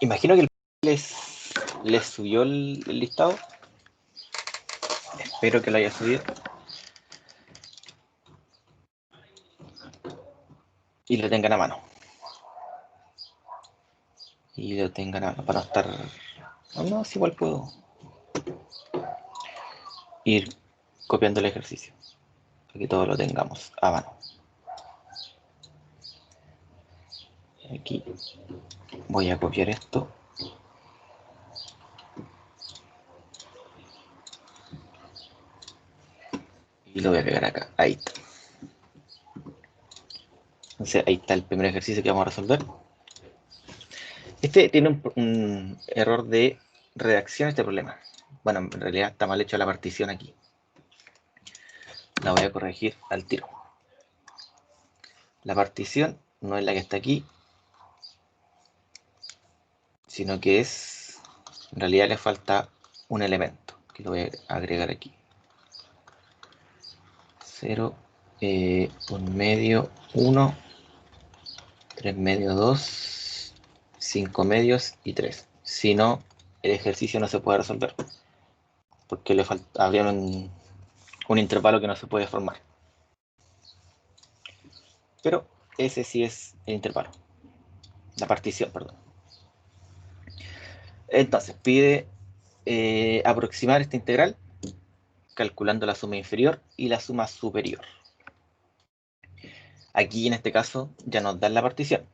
Imagino que les subió el listado. Espero que lo haya subido. Y lo tengan a mano. Y lo tengan a mano para no estar... No, si igual puedo ir copiando el ejercicio. Para que todo lo tengamos a mano. Aquí voy a copiar esto. Y lo voy a pegar acá. Ahí está. Entonces ahí está el primer ejercicio que vamos a resolver. Este tiene un error de redacción, este problema. Bueno, en realidad está mal hecha la partición aquí. La voy a corregir al tiro. La partición no es la que está aquí, sino que es... En realidad le falta un elemento, que lo voy a agregar aquí. 0, 1 medio, 1, 3 medios, 2, 5 medios y 3. Si no, el ejercicio no se puede resolver, porque le habría un intervalo que no se puede formar. Pero ese sí es el intervalo, la partición, perdón. Entonces, pide aproximar esta integral calculando la suma inferior y la suma superior. Aquí en este caso ya nos dan la partición,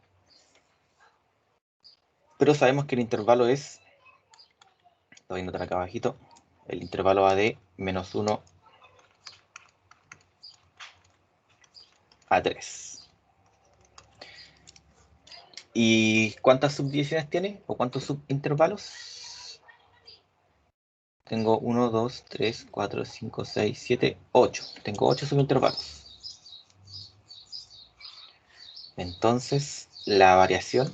pero sabemos que el intervalo es, lo voy a notar acá abajito, el intervalo va de menos 1 a 3. ¿Y cuántas subdivisiones tiene? ¿O cuántos subintervalos? Tengo 1, 2, 3, 4, 5, 6, 7, 8. Tengo 8 subintervalos. Entonces, la variación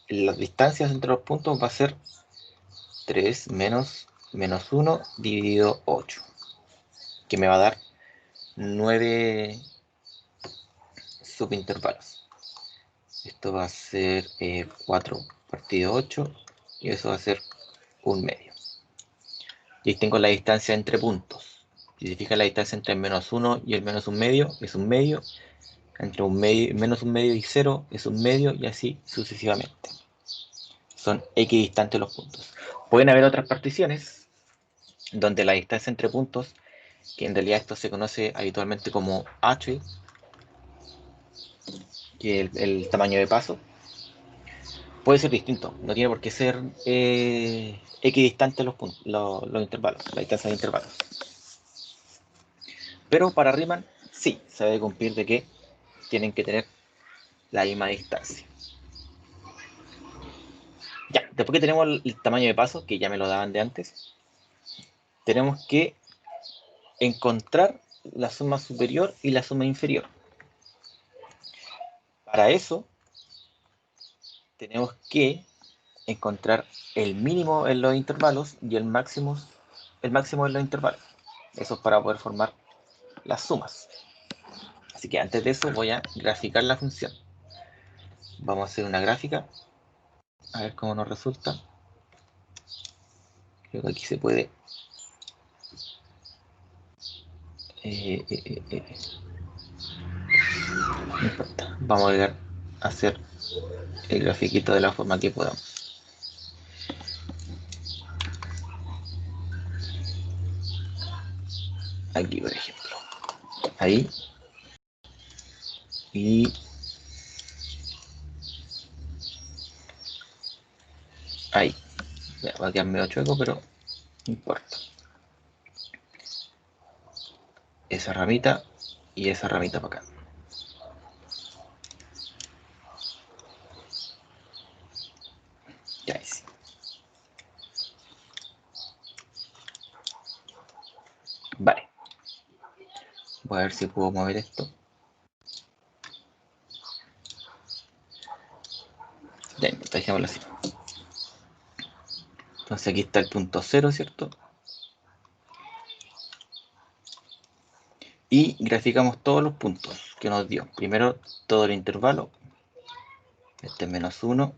en las distancias entre los puntos va a ser 3 menos 1 dividido 8, que me va a dar 9 subintervalos. Esto va a ser 4 partido 8 y eso va a ser un medio. Y tengo la distancia entre puntos. Si se fija, la distancia entre el menos 1 y el menos un medio es un medio. Entre un medio, menos un medio y 0 es un medio y así sucesivamente. Son equidistantes los puntos. Pueden haber otras particiones donde la distancia entre puntos, que en realidad esto se conoce habitualmente como h, que es el tamaño de paso, puede ser distinto. No tiene por qué ser equidistante los intervalos, la distancia de intervalos. Pero para Riemann, sí, se debe cumplir de que tienen que tener la misma distancia. Ya, después que tenemos el tamaño de paso, que ya me lo daban de antes, tenemos que encontrar la suma superior y la suma inferior. Para eso, tenemos que encontrar el mínimo en los intervalos y el máximo en los intervalos. Eso es para poder formar las sumas. Así que antes de eso voy a graficar la función. Vamos a hacer una gráfica, a ver cómo nos resulta. Creo que aquí se puede. No importa. Vamos a hacer el grafiquito de la forma que podamos. Aquí, por ejemplo. Ahí. Y ahí. Ya, va a quedar medio chueco, pero no importa. Esa ramita y esa ramita para acá. Ya sí. Vale. Voy a ver si puedo mover esto. Ya, dejémoslo así. Entonces aquí está el punto 0, ¿cierto? Y graficamos todos los puntos que nos dio. Primero todo el intervalo. Este es menos 1,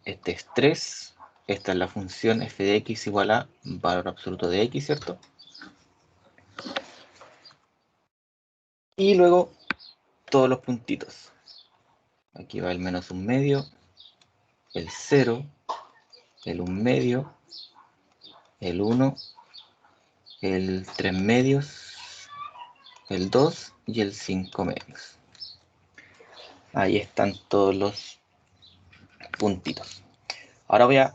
Este es 3. Esta es la función f de x igual a valor absoluto de x, ¿cierto? Y luego todos los puntitos. Aquí va el menos un medio, el 0, el 1 medio, el 1, el 3 medios, el 2 y el 5 medios. Ahí están todos los puntitos. Ahora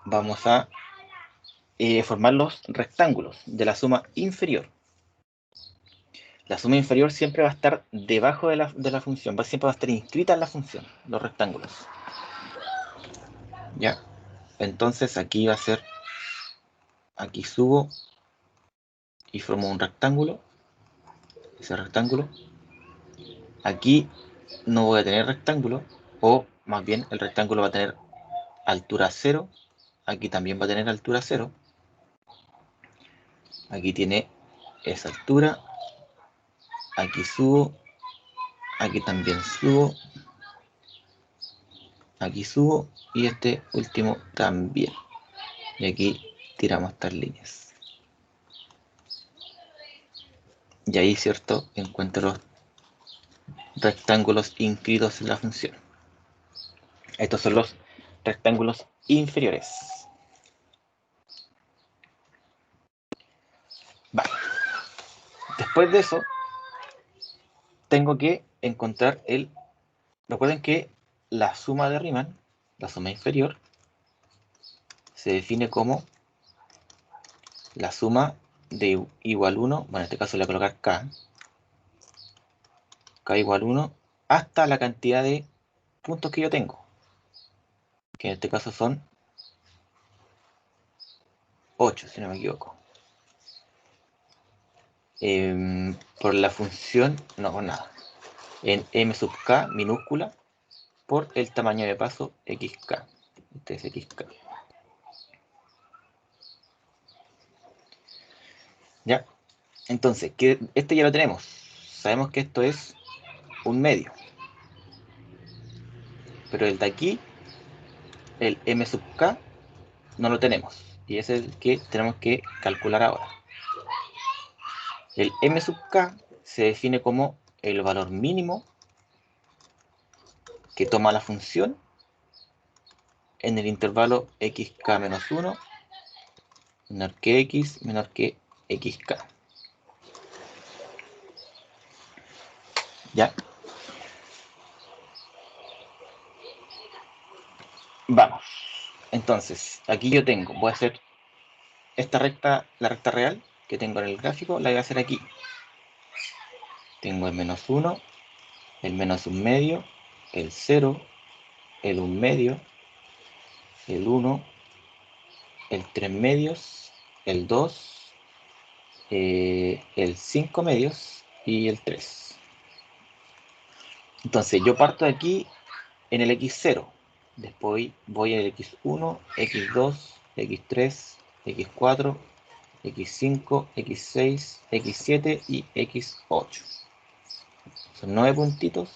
vamos a formar los rectángulos de la suma inferior. La suma inferior siempre va a estar debajo de la función, siempre va a estar inscrita en la función, los rectángulos. ¿Ya? Entonces aquí va a ser, aquí subo y formo un rectángulo, ese rectángulo. Aquí no voy a tener rectángulo, o más bien el rectángulo va a tener altura 0, aquí también va a tener altura 0, aquí tiene esa altura, aquí subo, aquí también subo, aquí subo y este último también. Y aquí tiramos estas líneas. Y ahí, ¿cierto?, encuentro los rectángulos inscritos en la función. Estos son los rectángulos inferiores. Vale. Después de eso, tengo que encontrar el... Recuerden que la suma de Riemann, la suma inferior, se define como la suma de igual 1, bueno, en este caso le voy a colocar k igual 1, hasta la cantidad de puntos que yo tengo, que en este caso son 8, si no me equivoco. Por la función, no, por nada, en m sub k minúscula por el tamaño de paso xk. Este es xk. ¿Ya? Entonces, este ya lo tenemos. Sabemos que esto es un medio. Pero el de aquí, el m sub k, no lo tenemos. Y ese es el que tenemos que calcular ahora. El m sub k se define como el valor mínimo que toma la función en el intervalo xk menos 1 menor que x menor que xk. ¿Ya? Vamos. Entonces, aquí yo tengo, voy a hacer esta recta, la recta real que tengo en el gráfico, la voy a hacer aquí. Tengo el menos 1, el menos 1 medio, el 0, el 1 medio, el 1, el 3 medios, el 2, el 5 medios y el 3. Entonces yo parto de aquí en el x0, después voy al x1, x2, x3, x4, x5, x6, x7 y x8. Son 9 puntitos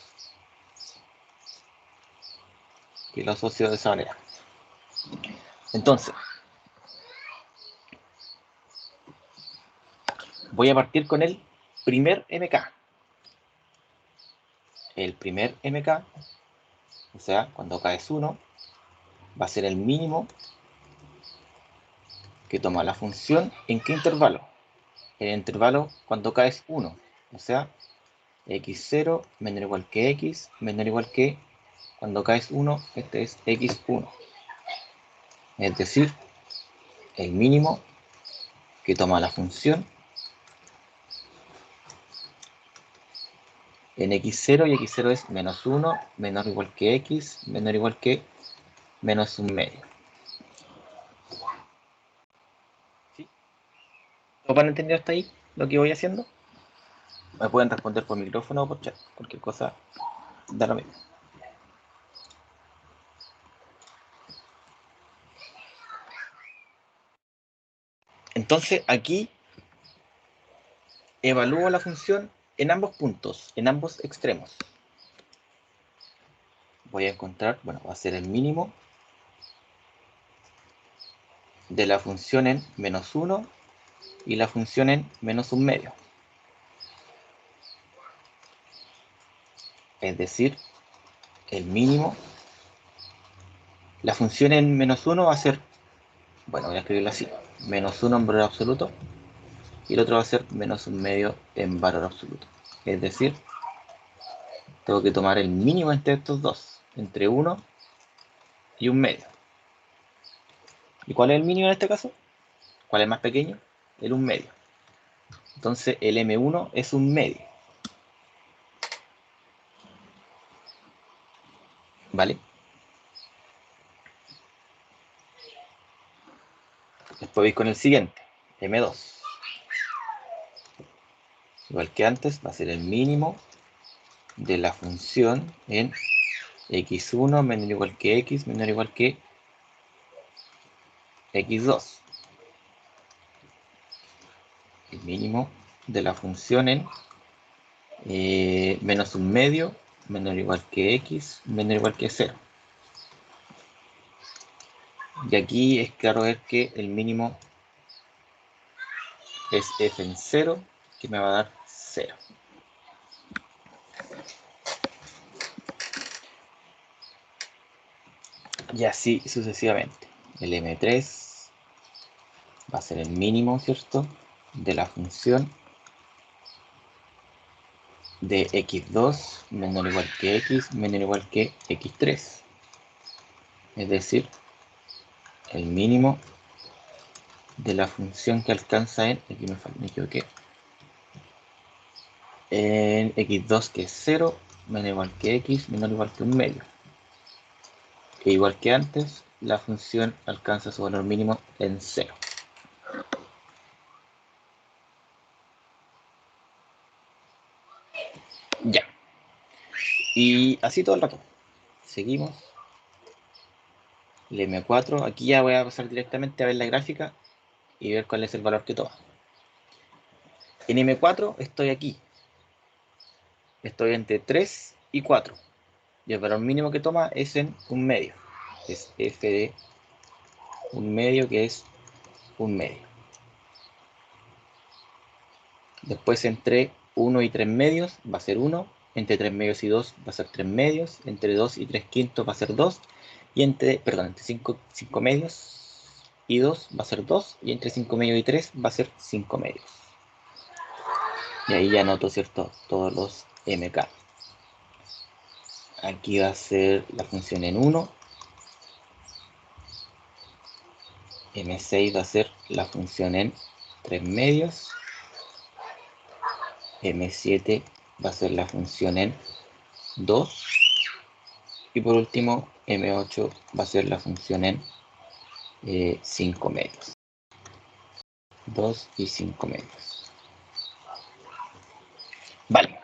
que lo asocio de esa manera. Entonces, voy a partir con el primer MK. El primer MK, o sea, cuando K es 1, va a ser el mínimo que toma la función. ¿En qué intervalo? En el intervalo cuando K es 1, o sea, x0 menor o igual que x menor o igual que, cuando K es 1, este es x1. Es decir, el mínimo que toma la función en x0, y x0 es menos 1 menor o igual que x menor o igual que menos 1 medio. ¿Sí? ¿Lo van a entender hasta ahí lo que voy haciendo? Me pueden responder por micrófono o por chat, cualquier cosa da lo mismo. Entonces aquí evalúo la función en ambos puntos, en ambos extremos. voy a encontrar, bueno, va a ser el mínimo de la función en menos 1 y la función en menos un medio. Es decir, el mínimo, la función en menos 1 va a ser, bueno, voy a escribirlo así, menos 1 en valor absoluto, y el otro va a ser menos un medio en valor absoluto. Es decir, tengo que tomar el mínimo entre estos dos, entre 1 y un medio. ¿Y cuál es el mínimo en este caso? ¿Cuál es más pequeño? El un medio. Entonces el M1 es un medio. ¿Vale? Después voy con el siguiente, M2. Igual que antes, va a ser el mínimo de la función en x1 menor o igual que x menor o igual que x2. El mínimo de la función en menos un medio menor o igual que x menor o igual que 0. Y aquí es claro ver que el mínimo es f en 0, que me va a dar 0. Y así sucesivamente. El M3 va a ser el mínimo, ¿cierto?, de la función de x2 menor o igual que x menor o igual que x3. Es decir, el mínimo de la función que alcanza en, aquí me equivoqué, en x2 que es 0 menor o igual que x menor o igual que un medio. E igual que antes, la función alcanza su valor mínimo en 0. Ya. Y así todo el rato. Seguimos. El M4, aquí ya voy a pasar directamente a ver la gráfica y ver cuál es el valor que toma. En M4 estoy aquí. Estoy entre 3 y 4. Y el valor mínimo que toma es en un medio. Es f de un medio, que es un medio. Después entre 1 y 3 medios va a ser 1. Entre 3 medios y 2 va a ser 3 medios. Entre 2 y 3 quintos va a ser 2. Y entre 5 medios y 2 va a ser 2. Y entre 5 medios y 3 va a ser 5 medios. Y ahí ya anoto, ¿cierto?, todos los mk. Aquí va a ser la función en 1. M6 va a ser la función en 3 medios. M7 va a ser la función en 2. Y por último, M8 va a ser la función en 5 medios. 2 y 5 medios. Vale.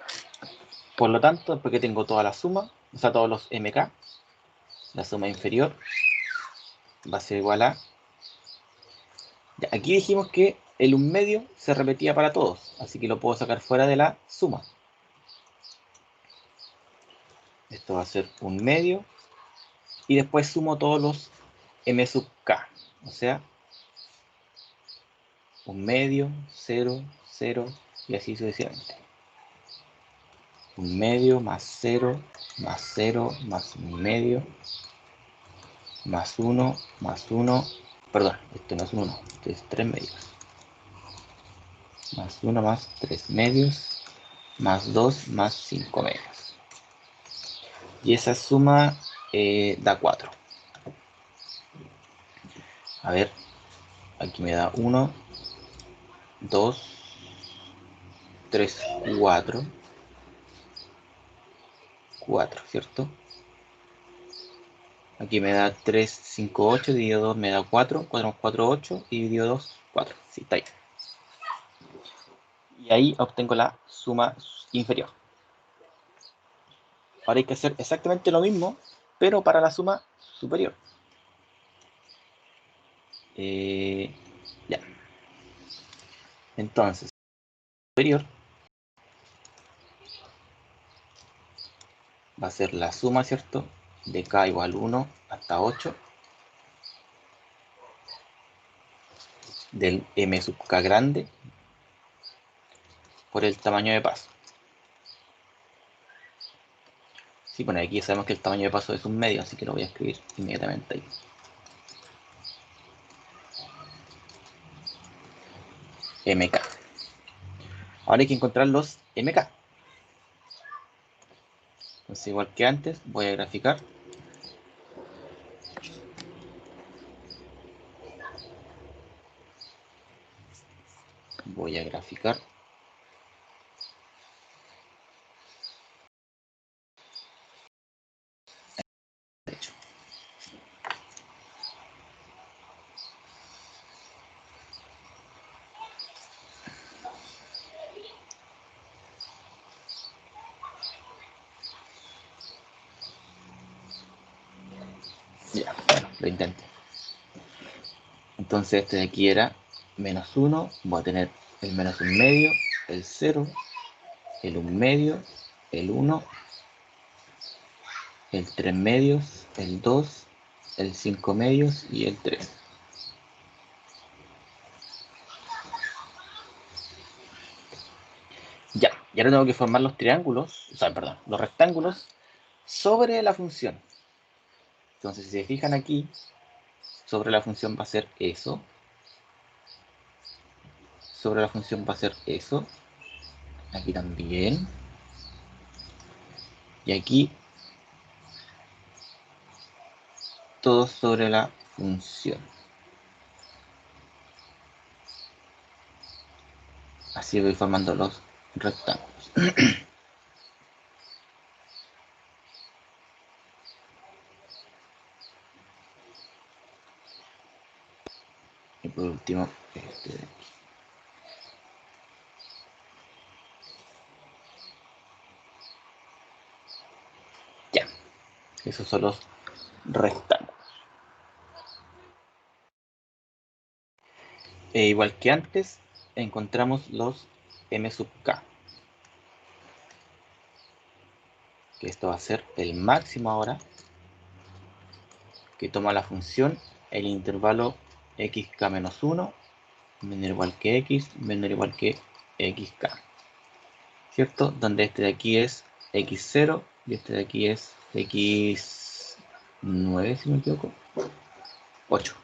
Por lo tanto, después que tengo toda la suma, o sea, todos los MK, la suma inferior va a ser igual a... Ya, aquí dijimos que el 1 medio se repetía para todos, así que lo puedo sacar fuera de la suma. Esto va a ser 1 medio. Y después sumo todos los M sub K. O sea, 1 medio, 0, 0 y así sucesivamente. 1 medio más 0 más 0 más 1 medio más 1 más 1. Perdón, esto no es 1, esto es 3 medios. Más 1 más 3 medios más 2 más 5 medios. Y esa suma da 4. A ver, aquí me da 1, 2, 3, 4. 4, ¿cierto? Aquí me da 3, 5, 8, dividido 2 me da 4, 4 más 4, 8, y dividido 2, 4. Sí, está ahí. Y ahí obtengo la suma inferior. Ahora hay que hacer exactamente lo mismo, pero para la suma superior. Ya. Entonces, superior va a ser la suma, ¿cierto?, de k igual 1 hasta 8 del m sub k grande por el tamaño de paso. Sí, bueno, aquí sabemos que el tamaño de paso es un medio, así que lo voy a escribir inmediatamente ahí. MK. Ahora hay que encontrar los MK. Entonces, igual que antes, voy a graficar. Voy a graficar. De hecho. Ya, bueno, lo intenté. Entonces este de aquí era menos 1, voy a tener el menos 1 medio, el 0, el 1 medio, el 1, el 3 medios, el 2, el 5 medios y el 3. Ya, y ahora tengo que formar los triángulos, o sea, perdón, los rectángulos sobre la función. Entonces, si se fijan aquí, sobre la función va a ser eso, sobre la función va a ser eso, aquí también, y aquí todo sobre la función. Así voy formando los rectángulos. Y por último, este de aquí. Ya, esos son los rectángulos. E igual que antes, encontramos los m sub k. Que esto va a ser el máximo ahora, que toma la función el intervalo xk menos 1 menor o igual que x menor o igual que xk, ¿cierto? Donde este de aquí es x0 y este de aquí es x9, si no me equivoco, 8.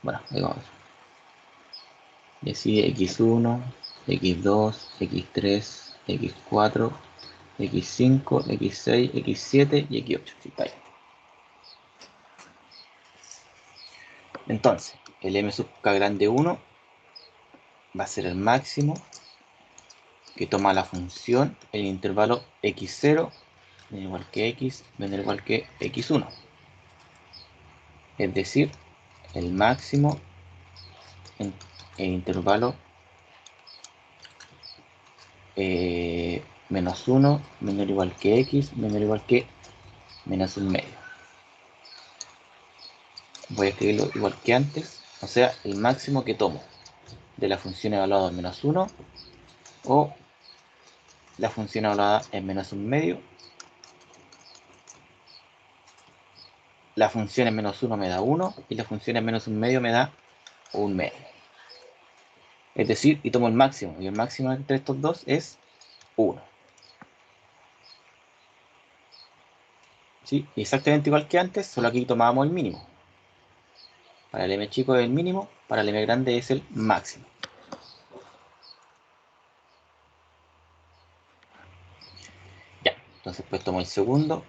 Bueno, ahí vamos. Y así x1, x2, x3, x4, x5, x6, x7 y x8. Sí, está ahí. Entonces, el m sub k grande 1 va a ser el máximo que toma la función el intervalo x0 menor igual que x menor igual que x1. Es decir, el máximo en el intervalo menos 1 menor igual que x menor igual que menos 1 medio. Voy a escribirlo igual que antes, o sea, el máximo que tomo de la función evaluada en menos 1 o la función evaluada en menos 1 medio. La función en menos 1 me da 1 y la función en menos 1 medio me da 1 medio. Es decir, y tomo el máximo, y el máximo entre estos dos es 1. ¿Sí? Exactamente igual que antes, solo aquí tomábamos el mínimo. Para el m chico es el mínimo, para el m grande es el máximo. Ya, entonces pues tomo el segundo,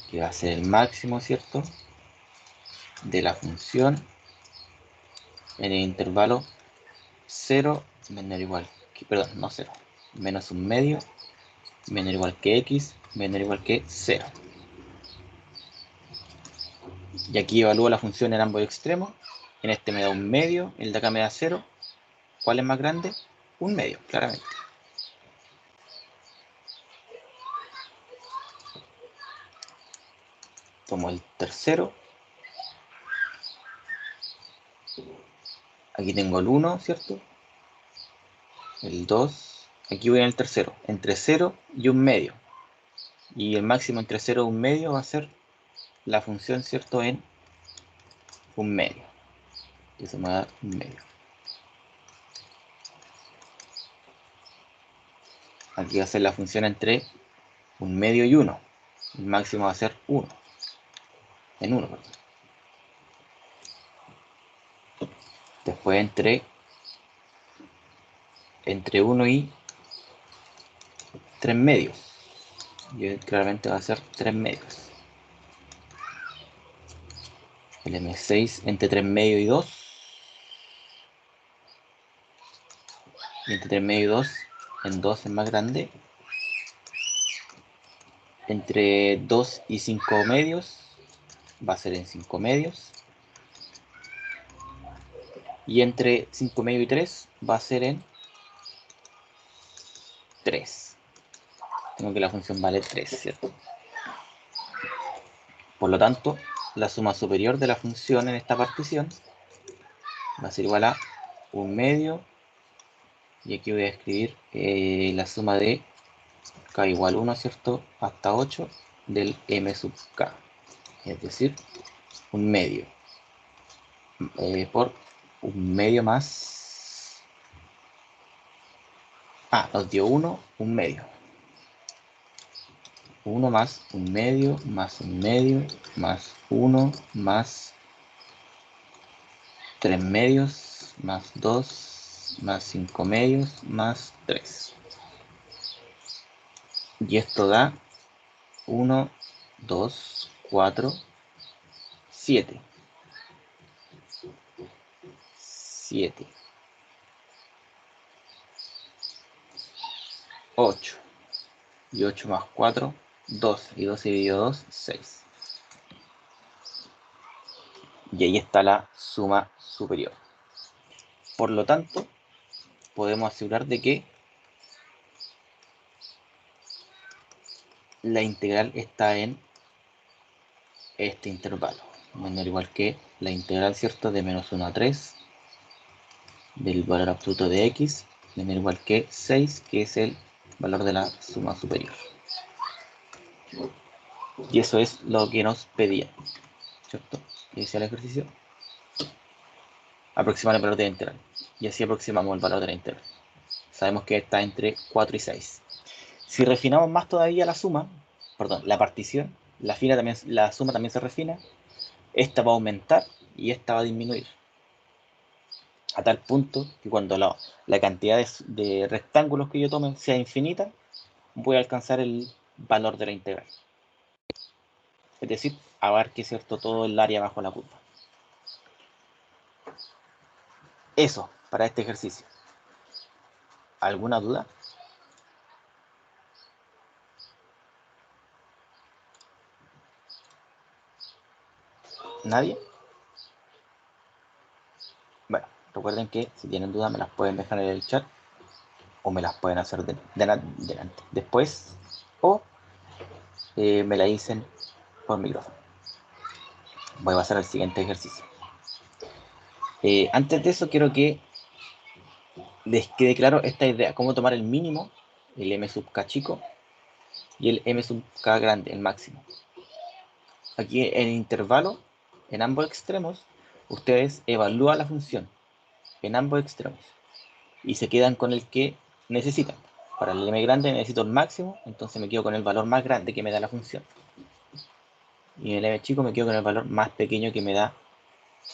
que va a ser el máximo, ¿cierto? De la función en el intervalo 0 menor o igual que, perdón, no 0, menos 1 medio, menor o igual que x, menor o igual que 0. Y aquí evalúo la función en ambos extremos. En este me da 1 medio, el de acá me da 0. ¿Cuál es más grande? 1 medio, claramente. Tomo el tercero. Aquí tengo el 1, ¿cierto? El 2. Aquí voy en el tercero. Entre 0 y 1 medio. Y el máximo entre 0 y 1 medio va a ser la función, ¿cierto?, en 1 medio. Y eso me va a dar 1 medio. Aquí va a ser la función entre 1 medio y 1. El máximo va a ser 1. En 1, perdón. Después entre 1 y 3 medios. Y claramente va a ser 3 medios. El M6 entre 3 medios y 2. Y entre 3 medios y 2, en 2 es más grande. Entre 2 y 5 medios va a ser en 5 medios. Y entre 5 medios y 3 va a ser en 3. Tengo que la función vale 3, ¿cierto? Por lo tanto, la suma superior de la función en esta partición va a ser igual a 1 medio. Y aquí voy a escribir la suma de k igual 1, ¿cierto?, hasta 8 del m sub k. Es decir, 1 medio por 1 medio más... nos dio 1, 1 medio. 1 más 1 medio más 1 medio más 1 más 3 medios más 2 más 5 medios más 3. Y esto da 1, 2, 4, 7. 7. 8. Y 8 más 4, 12. Y 12 dividido 2, 6. Y ahí está la suma superior. Por lo tanto, podemos asegurar de que la integral está en este intervalo, menor o igual que la integral, ¿cierto?, de menos 1 a 3 del valor absoluto de x, menor o igual que 6, que es el valor de la suma superior. Y eso es lo que nos pedía, ¿cierto? Y decía el ejercicio: aproximar el valor de la integral. Y así aproximamos el valor de la integral. Sabemos que está entre 4 y 6. Si refinamos más todavía la suma, perdón, la partición, la suma también se refina. Esta va a aumentar y esta va a disminuir. A tal punto que cuando la cantidad de rectángulos que yo tome sea infinita, voy a alcanzar el valor de la integral. Es decir, abarque, ¿cierto?, todo el área bajo la curva. Eso, para este ejercicio. ¿Alguna duda? ¿Nadie? Bueno, recuerden que si tienen dudas me las pueden dejar en el chat, o me las pueden hacer delante, después, o me la dicen por micrófono. Voy a pasar al siguiente ejercicio. Antes de eso, quiero que les quede claro esta idea: cómo tomar el mínimo, el m sub k chico, y el m sub k grande, el máximo. Aquí en el intervalo, en ambos extremos, ustedes evalúan la función en ambos extremos y se quedan con el que necesitan. Para el m grande necesito el máximo, entonces me quedo con el valor más grande que me da la función. Y en el m chico me quedo con el valor más pequeño que me da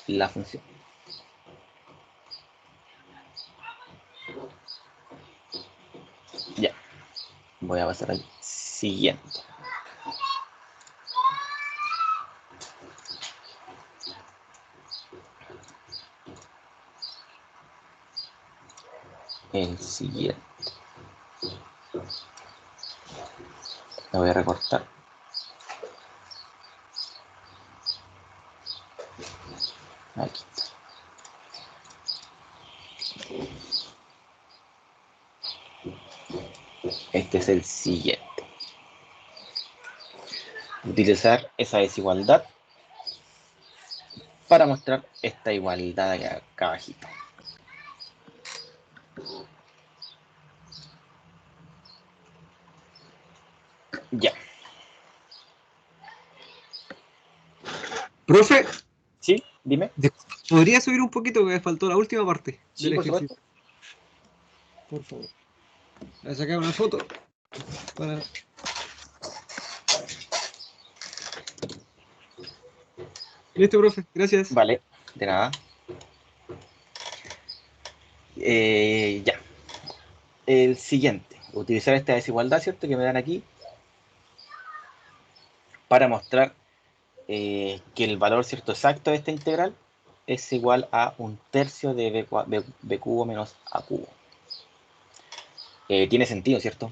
la función. Ya, voy a pasar al siguiente. El siguiente. Lo voy a recortar. Aquí está. Este es el siguiente. Utilizar esa desigualdad para mostrar esta igualdad acá abajito. Ya. Profe, Sí, dime. ¿podría subir un poquito? Que me faltó la última parte Sí, del por ejercicio. supuesto. Por favor. Voy a sacar una foto. Para... Listo, profe. Gracias. Vale, de nada. Ya. El siguiente. Utilizar esta desigualdad, ¿cierto? Que me dan aquí para mostrar que el valor, ¿cierto? Exacto de esta integral es igual a 1/3 de b cubo menos a cubo. Tiene sentido, ¿cierto?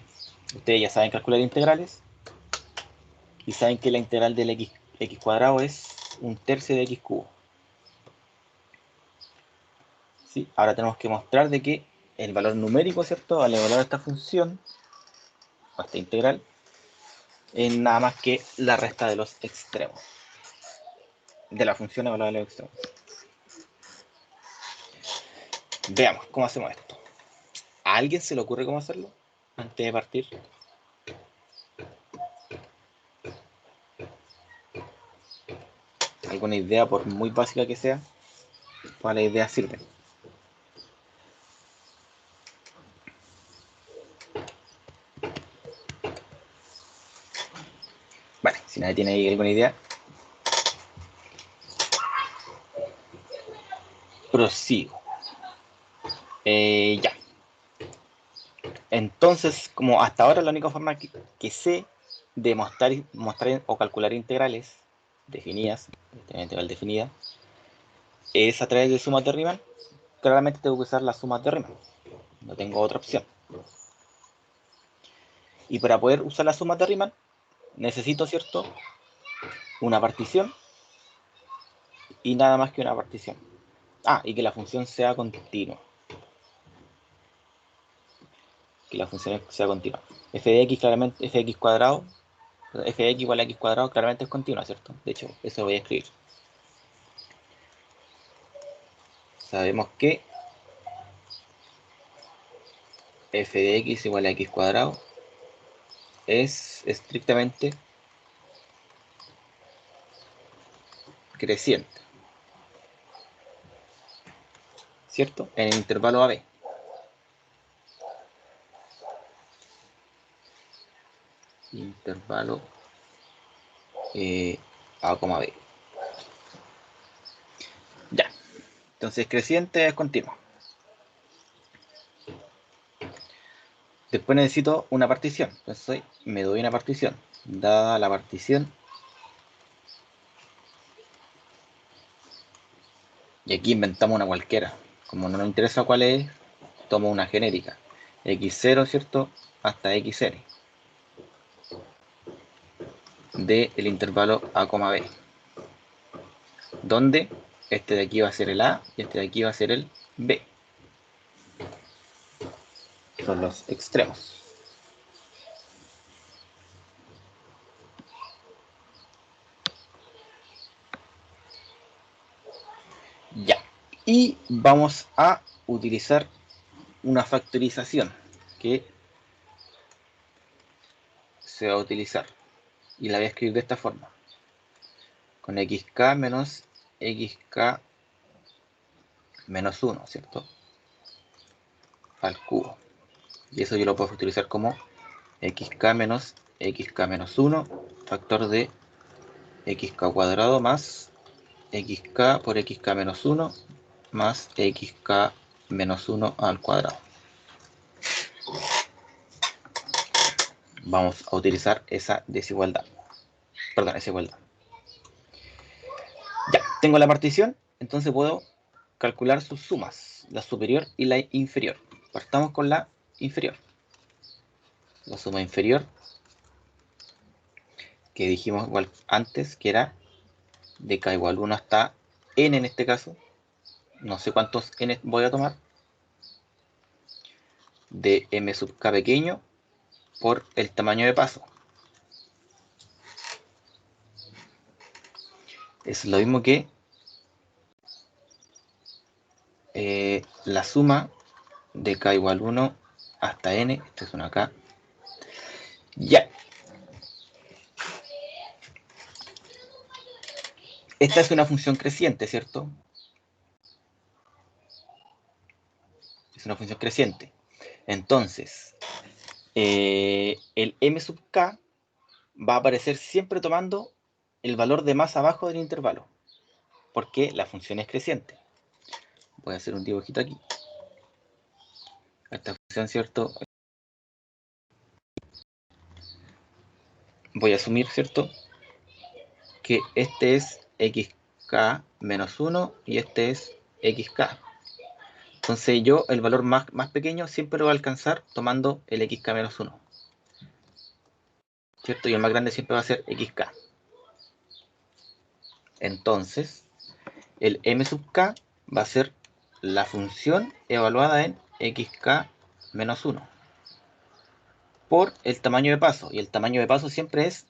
Ustedes ya saben calcular integrales y saben que la integral del x cuadrado es 1/3 de x cubo. ¿Sí? Ahora tenemos que mostrar de que el valor numérico, ¿cierto? Al evaluar esta función, o esta integral, es nada más que la resta de los extremos. De la función evaluada de los extremos. Veamos cómo hacemos esto. ¿A alguien se le ocurre cómo hacerlo antes de partir? ¿Alguna idea, por muy básica que sea? Todas las ideas sirven. Vale, si nadie tiene ahí alguna idea, prosigo. Ya. Entonces, como hasta ahora la única forma que sé de mostrar o calcular integrales definidas, esta integral definida, es a través de sumas de Riemann. Claramente tengo que usar las sumas de Riemann. No tengo otra opción. Y para poder usar las sumas de Riemann, necesito, ¿cierto?, una partición y nada más que una partición. Ah, y que la función sea continua. Que la función sea continua. F de x claramente, f de x cuadrado, f de x igual a x cuadrado claramente es continua, ¿cierto? De hecho, eso lo voy a escribir. Sabemos que f de x igual a x cuadrado es estrictamente creciente, ¿cierto? En el intervalo AB. Intervalo A, B. Ya. Entonces creciente es continuo. Después necesito una partición. Entonces me doy una partición. Dada la partición, y aquí inventamos una cualquiera. Como no nos interesa cuál es, tomo una genérica. X0, ¿cierto? Hasta Xn. Del intervalo A, B. Donde este de aquí va a ser el A y este de aquí va a ser el B. Son los extremos. Ya. Y vamos a utilizar una factorización que se va a utilizar. Y la voy a escribir de esta forma. Con xk menos xk menos 1, ¿cierto? Al cubo. Y eso yo lo puedo utilizar como xk menos 1, factor de xk cuadrado más xk por xk menos 1 más xk menos 1 al cuadrado. Vamos a utilizar esa desigualdad. Perdón, esa igualdad. Ya, tengo la partición, entonces puedo calcular sus sumas, la superior y la inferior. Partamos con la inferior. La suma inferior, que dijimos igual antes, que era de k igual 1 hasta n en este caso. No sé cuántos n voy a tomar. De m sub k pequeño por el tamaño de paso. Es lo mismo que la suma de k igual 1 hasta n. Esto es una k. Ya. Esta es una función creciente, ¿cierto? Es una función creciente. Entonces, el m sub k va a aparecer siempre tomando el valor de más abajo del intervalo, porque la función es creciente. Voy a hacer un dibujito aquí. Esta función, ¿cierto? Voy a asumir, ¿cierto?, que este es xk menos 1 y este es xk. Entonces yo el valor más pequeño siempre lo voy a alcanzar tomando el xk menos 1, ¿cierto? Y el más grande siempre va a ser xk. Entonces, el m sub k va a ser la función evaluada en xk menos 1 por el tamaño de paso. Y el tamaño de paso siempre es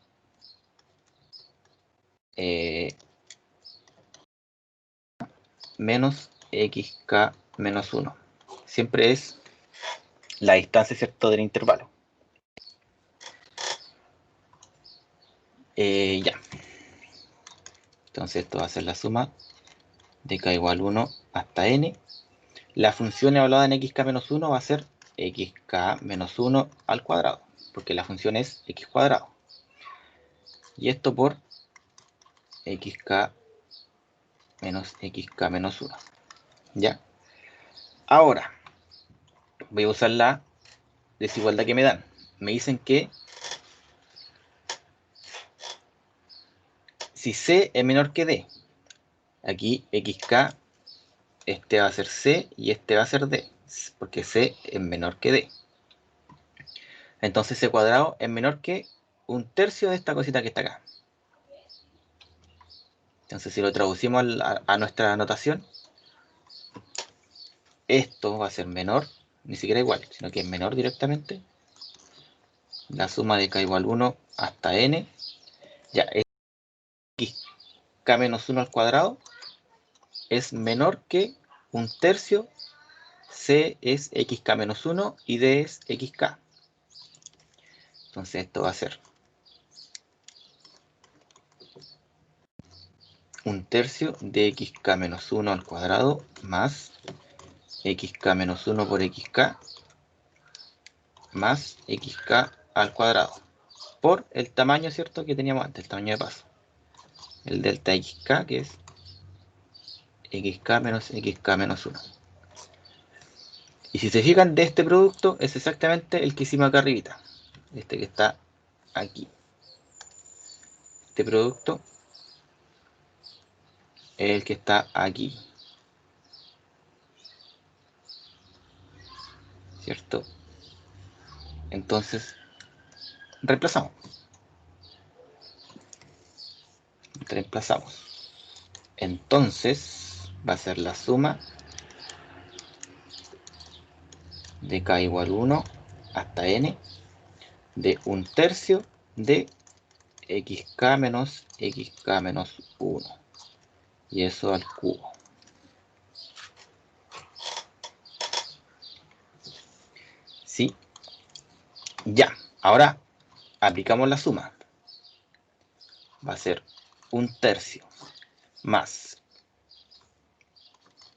menos xk menos 1. Siempre es la distancia, ¿cierto?, del intervalo. Ya. Entonces esto va a ser la suma de k igual 1 hasta n. La función evaluada en xk menos 1 va a ser xk menos 1 al cuadrado, porque la función es x cuadrado. Y esto por xk menos xk menos 1. ¿Ya? Ahora, voy a usar la desigualdad que me dan. Me dicen que si c es menor que d, aquí xk, este va a ser c y este va a ser d, porque c es menor que d. Entonces c cuadrado es menor que un tercio de esta cosita que está acá. Entonces si lo traducimos a nuestra notación, esto va a ser menor, ni siquiera igual, sino que es menor directamente. La suma de k igual 1 hasta n, ya es xk menos 1 al cuadrado, es menor que un tercio. C es xk menos 1 y d es xk. Entonces esto va a ser un tercio de xk menos 1 al cuadrado más xk menos 1 por xk más xk al cuadrado por el tamaño, ¿cierto?, que teníamos antes, el tamaño de paso. El delta xk, que es xk menos 1. Y si se fijan, de este producto es exactamente el que hicimos acá arribita. Este que está aquí. Este producto es el que está aquí. ¿Cierto? Entonces, reemplazamos. Entonces, va a ser la suma de k igual 1 hasta n de un tercio de xk menos 1. Y eso al cubo. ¿Sí? Ya. Ahora, aplicamos la suma. Va a ser un tercio más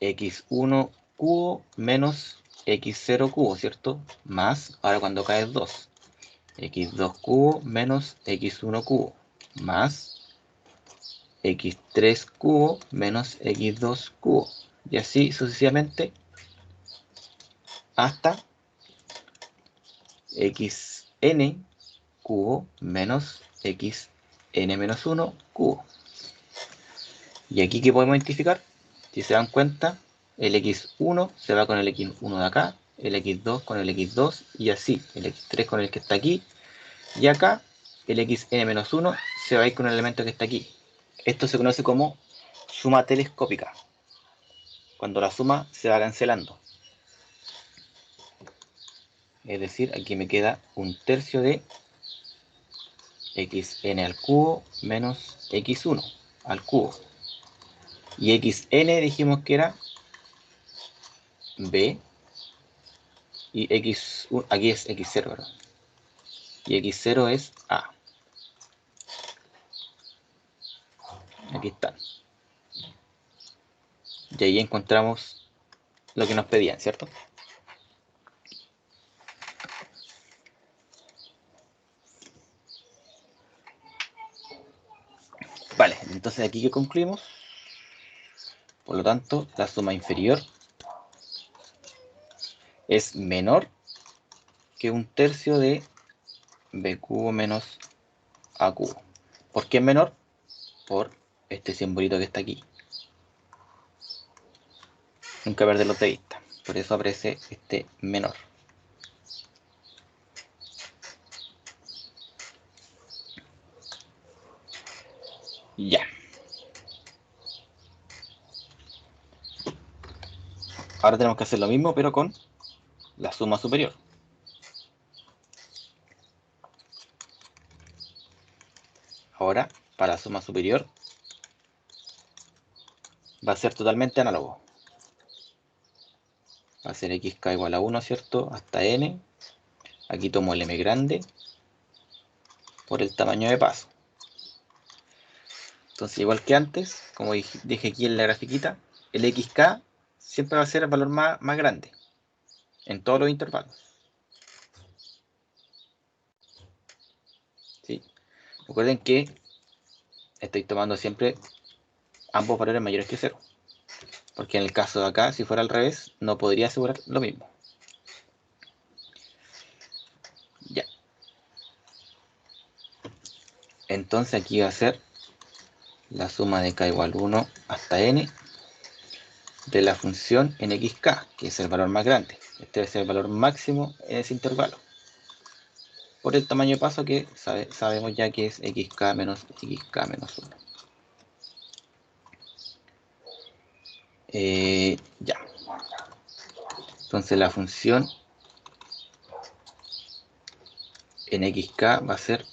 x1 cubo menos x0 cubo, ¿cierto? Más, ahora cuando cae es 2. x2 cubo menos x1 cubo. Más x3 cubo menos x2 cubo. Y así sucesivamente hasta xn cubo menos xn menos 1 cubo. Y aquí, ¿qué podemos identificar? Si se dan cuenta, el x1 se va con el x1 de acá, el x2 con el x2 y así, el x3 con el que está aquí, y acá el xn menos 1 se va a ir con el elemento que está aquí. Esto se conoce como suma telescópica, cuando la suma se va cancelando. Es decir, aquí me queda un tercio de xn al cubo menos x1 al cubo. Y xn dijimos que era b, y x1, aquí es x0, ¿verdad? Y x0 es a. Aquí está. Y ahí encontramos lo que nos pedían, ¿cierto? Vale, entonces aquí que concluimos. Por lo tanto, la suma inferior es menor que un tercio de b cubo menos a cubo. ¿Por qué es menor? Por este simbolito que está aquí. Nunca perderlo de vista. Por eso aparece este menor. Ya. Ahora tenemos que hacer lo mismo, pero con la suma superior. Ahora, para la suma superior, va a ser totalmente análogo. Va a ser xk igual a 1, ¿cierto? Hasta n. Aquí tomo el m grande por el tamaño de paso. Entonces, igual que antes, como dije aquí en la grafiquita, el xk siempre va a ser el valor más grande en todos los intervalos. ¿Sí? Recuerden que estoy tomando siempre ambos valores mayores que 0. Porque en el caso de acá, si fuera al revés, no podría asegurar lo mismo. Ya. Entonces aquí va a ser la suma de k igual 1 hasta n de la función en xk, que es el valor más grande. Este es el valor máximo en ese intervalo. Por el tamaño de paso que sabemos ya que es xk menos 1. Ya. Entonces la función en xk va a ser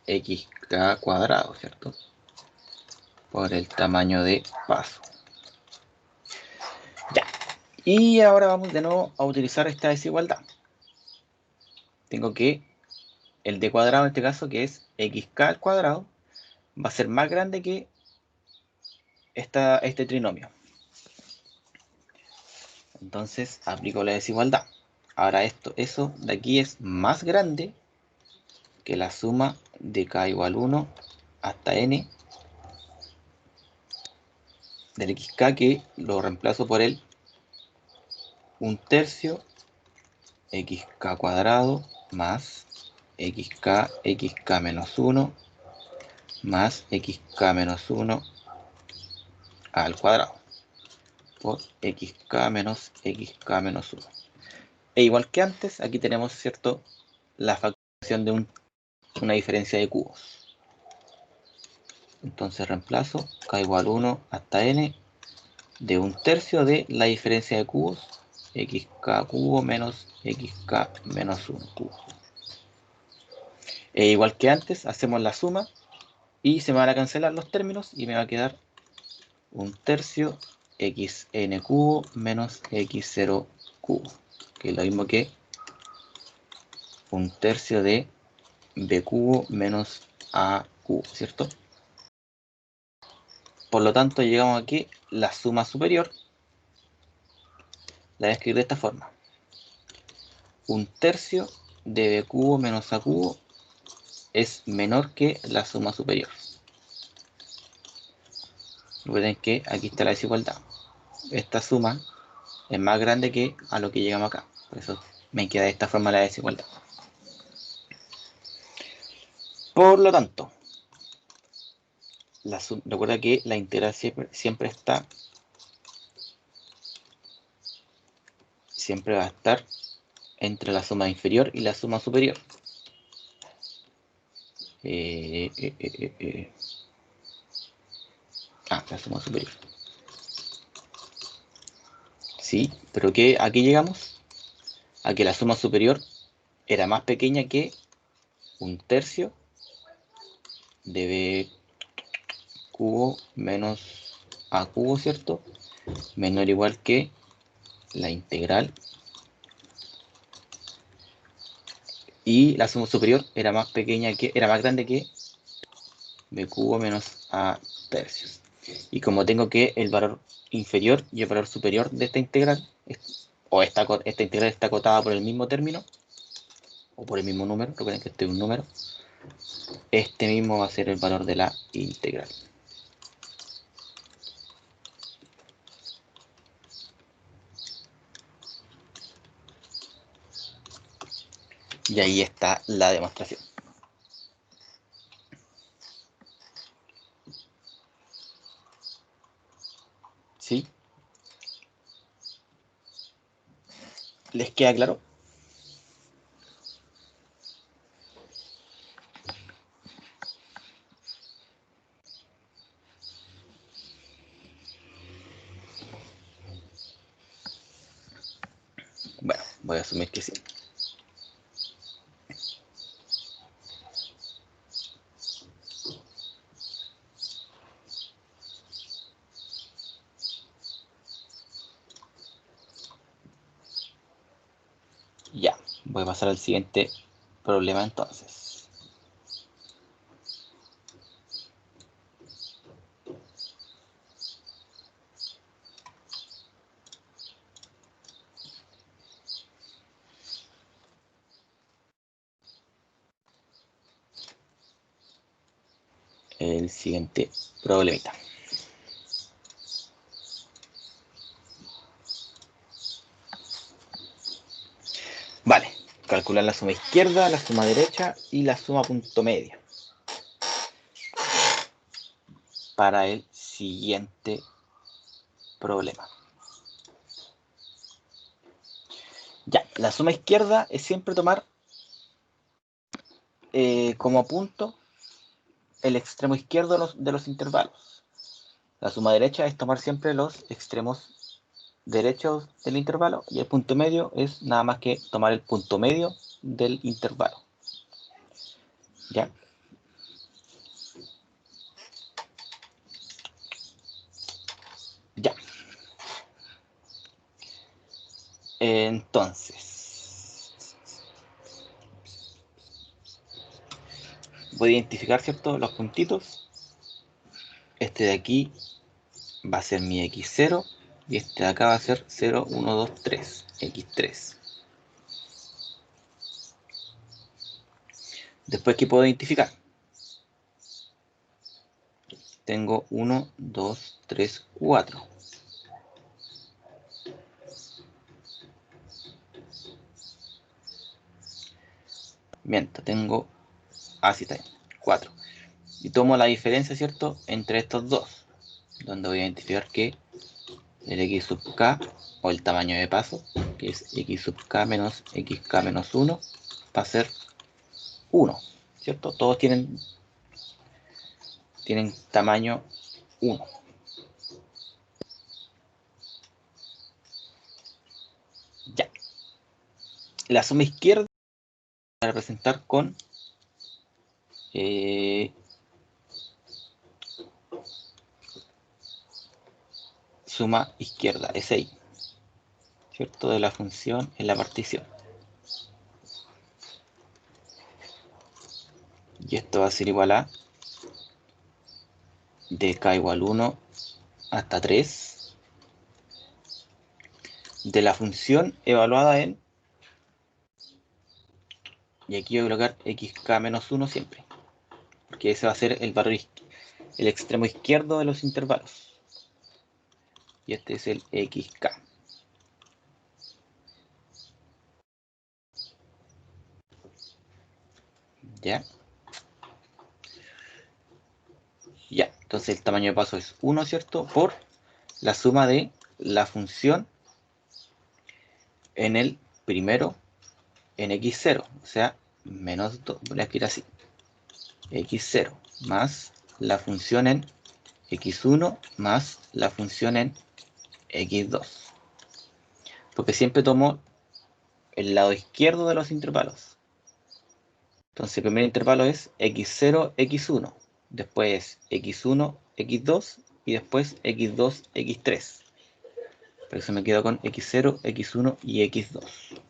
xk cuadrado, ¿cierto? Por el tamaño de paso. Ya. Y ahora vamos de nuevo a utilizar esta desigualdad. Tengo que el d cuadrado en este caso, que es xk al cuadrado, va a ser más grande que este trinomio. Entonces aplico la desigualdad. Ahora eso de aquí es más grande que la suma de k igual 1 hasta n del xk, que lo reemplazo por el 1/3 xk cuadrado más xk menos 1 más xk menos 1 al cuadrado por xk menos 1. E igual que antes, aquí tenemos, ¿cierto?, la factorización de una diferencia de cubos. Entonces reemplazo k igual 1 hasta n de 1/3 de la diferencia de cubos, xk cubo menos xk menos 1 cubo. E igual que antes, hacemos la suma y se me van a cancelar los términos y me va a quedar 1/3 xn cubo menos x0 cubo, que es lo mismo que 1/3 de b cubo menos a cubo, ¿cierto? Por lo tanto, llegamos aquí, la suma superior la voy a escribir de esta forma: 1/3 de b cubo menos a cubo es menor que la suma superior. Recuerden que aquí está la desigualdad. Esta suma es más grande que a lo que llegamos acá. Por eso me queda de esta forma la desigualdad. Por lo tanto, recuerda que la integral siempre va a estar entre la suma inferior y la suma superior. La suma superior. Sí, pero que aquí llegamos a que la suma superior era más pequeña que 1/3 de b cubo menos a cubo, ¿cierto? Menor o igual que la integral. Y la suma superior era más grande que b cubo menos a tercios. Y como tengo que el valor inferior y el valor superior de esta integral, o esta integral está acotada por el mismo término, o por el mismo número, recuerden que este es un número, este mismo va a ser el valor de la integral. Y ahí está la demostración. ¿Sí? ¿Les queda claro? Bueno, voy a asumir que sí. Ya, voy a pasar al siguiente problema entonces. El siguiente problemita. Vale, calcular la suma izquierda, la suma derecha y la suma punto medio para el siguiente problema. Ya, la suma izquierda es siempre tomar como punto el extremo izquierdo de los intervalos. La suma derecha es tomar siempre los extremos derechos del intervalo y el punto medio es nada más que tomar el punto medio del intervalo. ¿Ya? Ya. Entonces, voy a identificar, ¿cierto?, los puntitos. Este de aquí va a ser mi x0 y este de acá va a ser 0, 1, 2, 3, x3. Después, ¿qué puedo identificar? Tengo 1, 2, 3, 4. Miento, tengo... Así está, 4. Y tomo la diferencia, ¿cierto?, entre estos dos, donde voy a identificar que el x sub k, o el tamaño de paso, que es x sub k menos xk menos 1, va a ser 1, ¿cierto? Todos tienen tamaño 1. Ya. La suma izquierda va a representar con suma izquierda, es ahí, ¿cierto?, de la función en la partición. Y esto va a ser igual a de k igual 1 hasta 3 de la función evaluada en, y aquí voy a colocar xk menos 1 siempre, porque ese va a ser el valor, el extremo izquierdo de los intervalos. Y este es el xk. ¿Ya? Ya, entonces el tamaño de paso es 1, ¿cierto?, por la suma de la función en el primero en x0, o sea, menos 2, voy a escribir así, x0 más la función en x1 más la función en x2, porque siempre tomo el lado izquierdo de los intervalos. Entonces el primer intervalo es x0, x1, después x1, x2 y después x2, x3. Por eso me quedo con x0, x1 y x2.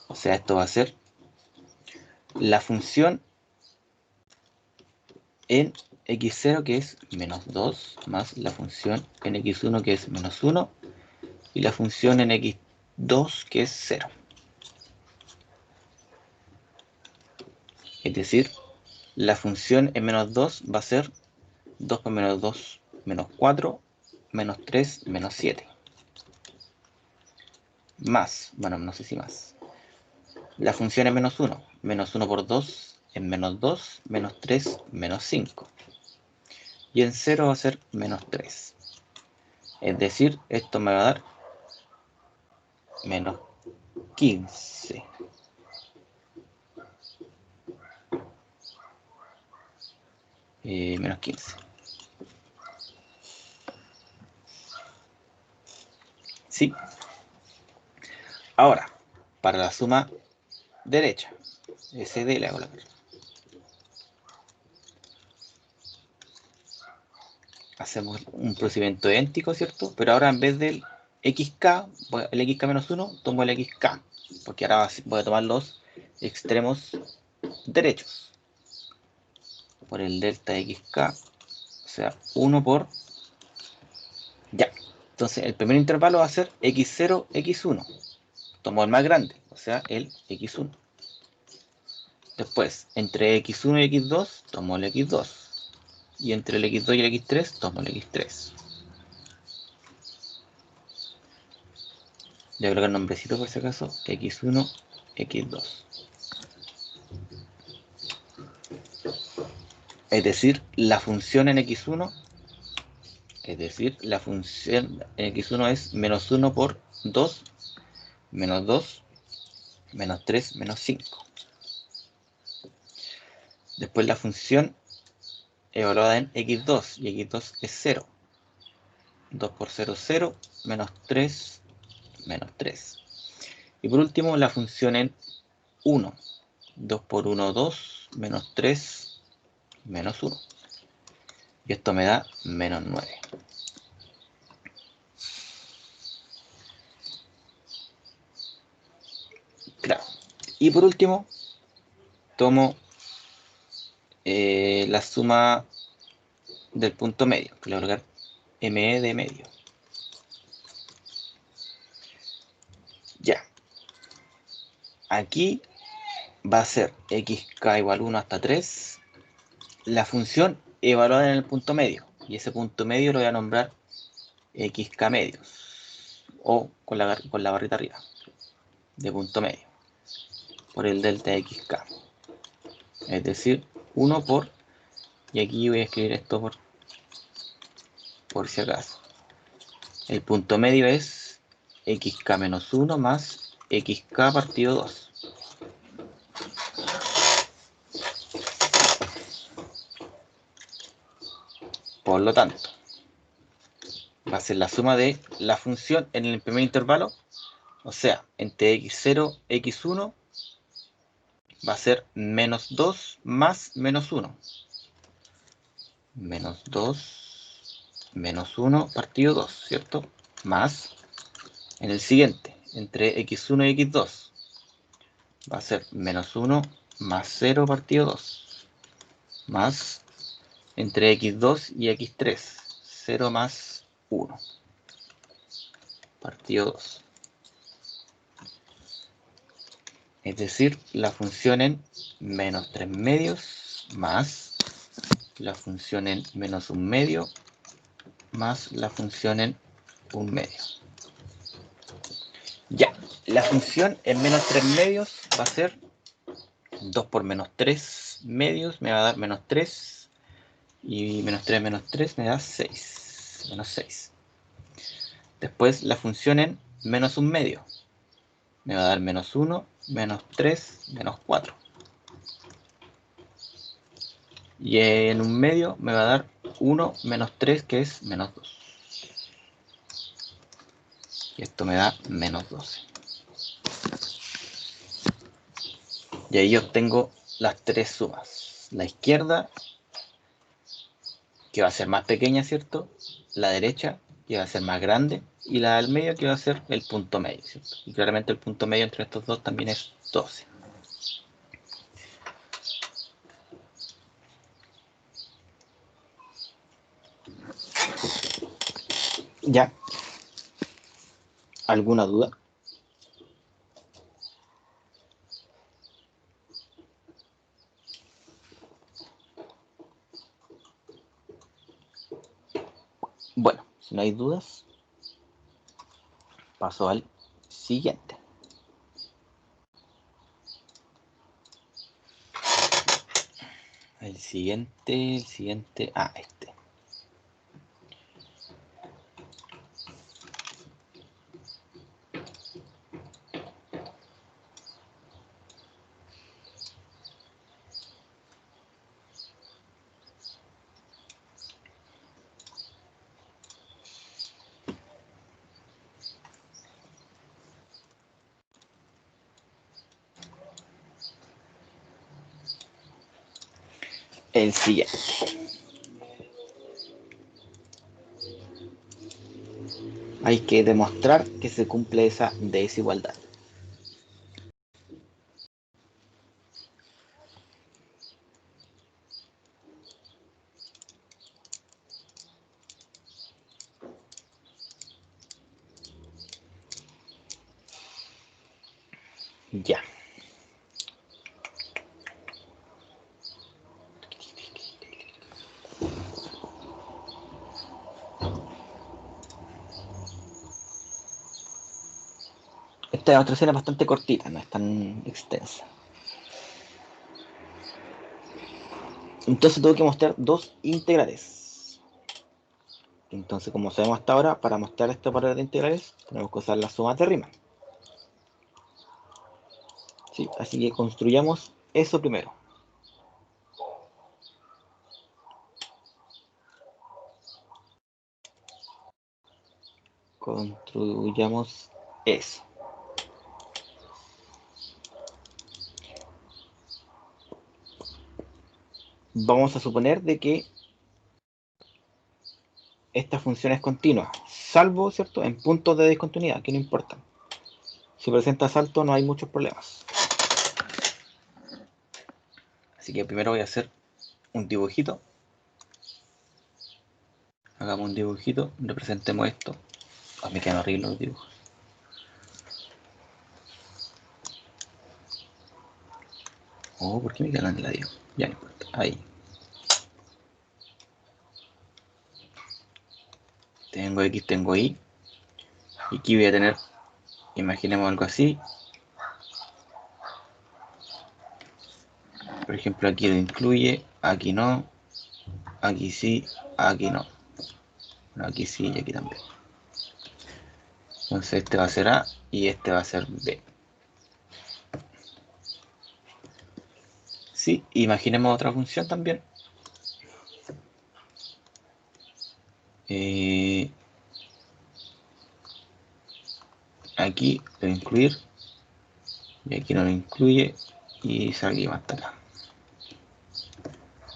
O sea, esto va a ser la función en x0 que es menos 2 más la función en x1 que es menos 1 y la función en x2 que es 0. Es decir, la función en menos 2 va a ser 2 por menos 2 menos 4 menos 3 menos 7. Más, bueno, no sé si más. La función es menos 1. Menos 1 por 2 es menos 2, menos 3, menos 5. Y en 0 va a ser menos 3. Es decir, esto me va a dar menos 15. Menos 15. ¿Sí? Ahora, para la suma derecha, SD le hago la cara. Hacemos un procedimiento idéntico, ¿cierto? Pero ahora en vez del xk, el xk menos 1, tomo el xk, porque ahora voy a tomar los extremos derechos. Por el delta xk, o sea, 1 por... Ya. Entonces, el primer intervalo va a ser x0, x1. Tomo el más grande, o sea, el x1. Después, entre x1 y x2, tomo el x2. Y entre el x2 y el x3, tomo el x3. Le agrego el nombrecito por si acaso, x1, x2. Es decir, la función en x1, es decir, la función en x1 es menos 1 por 2, menos 2, menos 3, menos 5. Después la función evaluada en x2, y x2 es 0. 2 por 0, 0, menos 3, menos 3. Y por último, la función en 1. 2 por 1, 2, menos 3, menos 1. Y esto me da menos 9. Claro. Y por último, tomo la suma del punto medio, que le voy a colocar ME de medio. Ya. Aquí va a ser xk igual 1 hasta 3, la función evaluada en el punto medio. Y ese punto medio lo voy a nombrar xk medios, o con la barrita arriba, de punto medio, por el delta xk. Es decir, 1 por, y aquí voy a escribir esto por si acaso. El punto medio es xk menos 1 más xk partido 2. Por lo tanto, va a ser la suma de la función en el primer intervalo, o sea, entre x0, x1, va a ser menos 2 más menos 1. Menos 2, menos 1 partido 2, ¿cierto? Más, en el siguiente, entre x1 y x2, va a ser menos 1 más 0 partido 2. Más, entre x2 y x3, 0 más 1 partido 2. Es decir, la función en menos 3 medios más la función en menos 1 medio más la función en 1 medio. Ya, la función en menos 3 medios va a ser 2 por menos 3 medios, me va a dar menos 3, y menos 3 me da 6, menos 6. Después la función en menos 1 medio, me va a dar menos 1, menos 3, menos 4. Y en 1 medio me va a dar 1 menos 3, que es menos 2. Y esto me da menos 12. Y ahí obtengo las tres sumas. La izquierda, que va a ser más pequeña, ¿cierto? La derecha, que va a ser más grande. Y la del medio, que va a ser el punto medio, ¿cierto? Y claramente el punto medio entre estos dos también es 12. Ya. ¿Alguna duda? Bueno, si no hay dudas, paso al siguiente. El siguiente, este. El siguiente. Hay que demostrar que se cumple esa desigualdad. Ya. Esta demostración es bastante cortita, no es tan extensa. Entonces tengo que mostrar dos integrales. Entonces, como sabemos hasta ahora, para mostrar esta pared de integrales, tenemos que usar las sumas de Riemann. ¿Sí? Así que construyamos eso primero. Construyamos eso. Vamos a suponer de que esta función es continua, salvo, ¿cierto?, en puntos de discontinuidad, que no importan. Si presenta salto no hay muchos problemas. Así que primero voy a hacer un dibujito. Hagamos un dibujito, representemos esto. Me quedan horribles los dibujos. Oh, ¿por qué me quedan en la digo? Ya no importa, ahí. Tengo X, tengo Y. Y aquí voy a tener, imaginemos algo así. Por ejemplo, aquí lo incluye, aquí no, aquí sí, aquí no. Bueno, aquí sí y aquí también. Entonces este va a ser A y este va a ser B. Sí, imaginemos otra función también. Aquí lo voy a incluir y aquí no lo incluye y salimos hasta acá.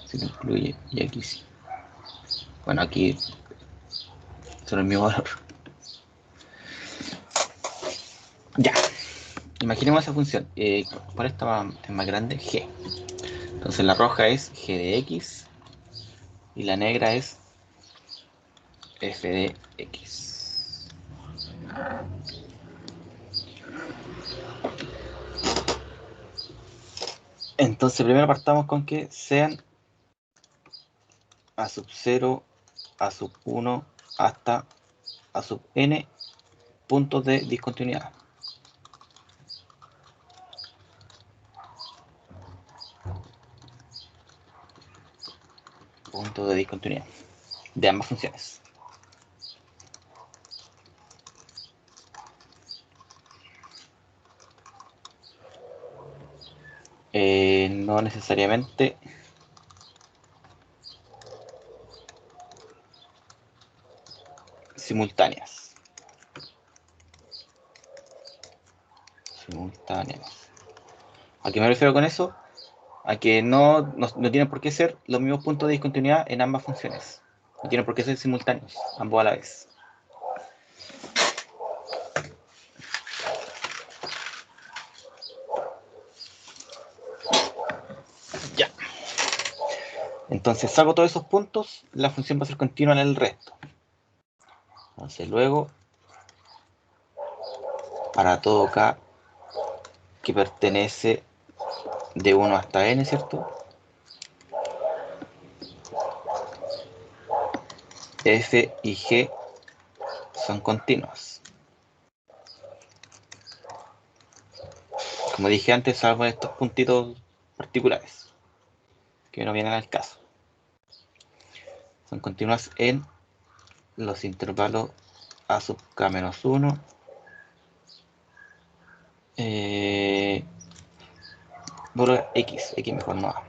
Si lo incluye y aquí sí. Bueno, aquí son el mismo valor. Ya. Imaginemos esa función. ¿Cuál está es más grande? G. Entonces la roja es G de X y la negra es F de X. Entonces primero partamos con que sean a sub 0, a sub 1 hasta a sub n puntos de discontinuidad. Puntos de discontinuidad de ambas funciones. No necesariamente simultáneas. ¿A qué me refiero con eso? A que no tienen por qué ser los mismos puntos de discontinuidad en ambas funciones. No tienen por qué ser simultáneos, ambos a la vez. Ya. Entonces saco todos esos puntos, la función va a ser continua en el resto. Entonces luego, para todo K que pertenece de 1 hasta n, ¿cierto? F y G son continuas. Como dije antes, salvo estos puntitos particulares, que no vienen al caso. Son continuas en los intervalos A sub K menos 1, X mejor no A,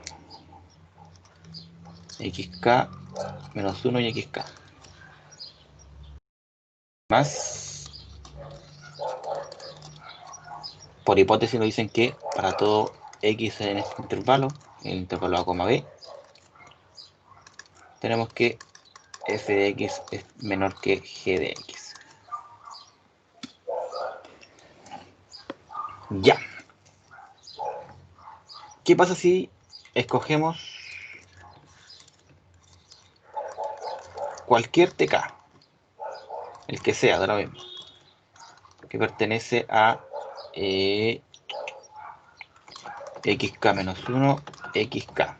XK menos 1 y XK. Más, por hipótesis nos dicen que para todo X en este intervalo, el intervalo A, B, tenemos que f de x es menor que g de x. Ya. ¿Qué pasa si escogemos cualquier tk, el que sea, de lo mismo, que pertenece a xk menos 1, xk?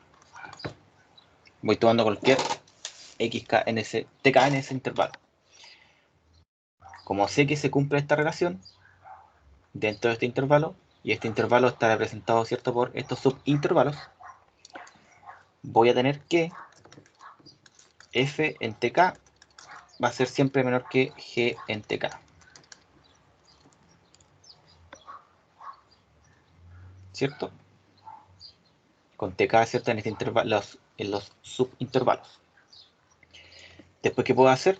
Voy tomando cualquier xk en ese tk en ese intervalo. Como sé que se cumple esta relación dentro de este intervalo, y este intervalo está representado, ¿cierto?, por estos subintervalos, voy a tener que f en tk va a ser siempre menor que g en tk. ¿Cierto? Con tk, ¿cierto?, en este intervalo, en los subintervalos. Después, ¿qué puedo hacer?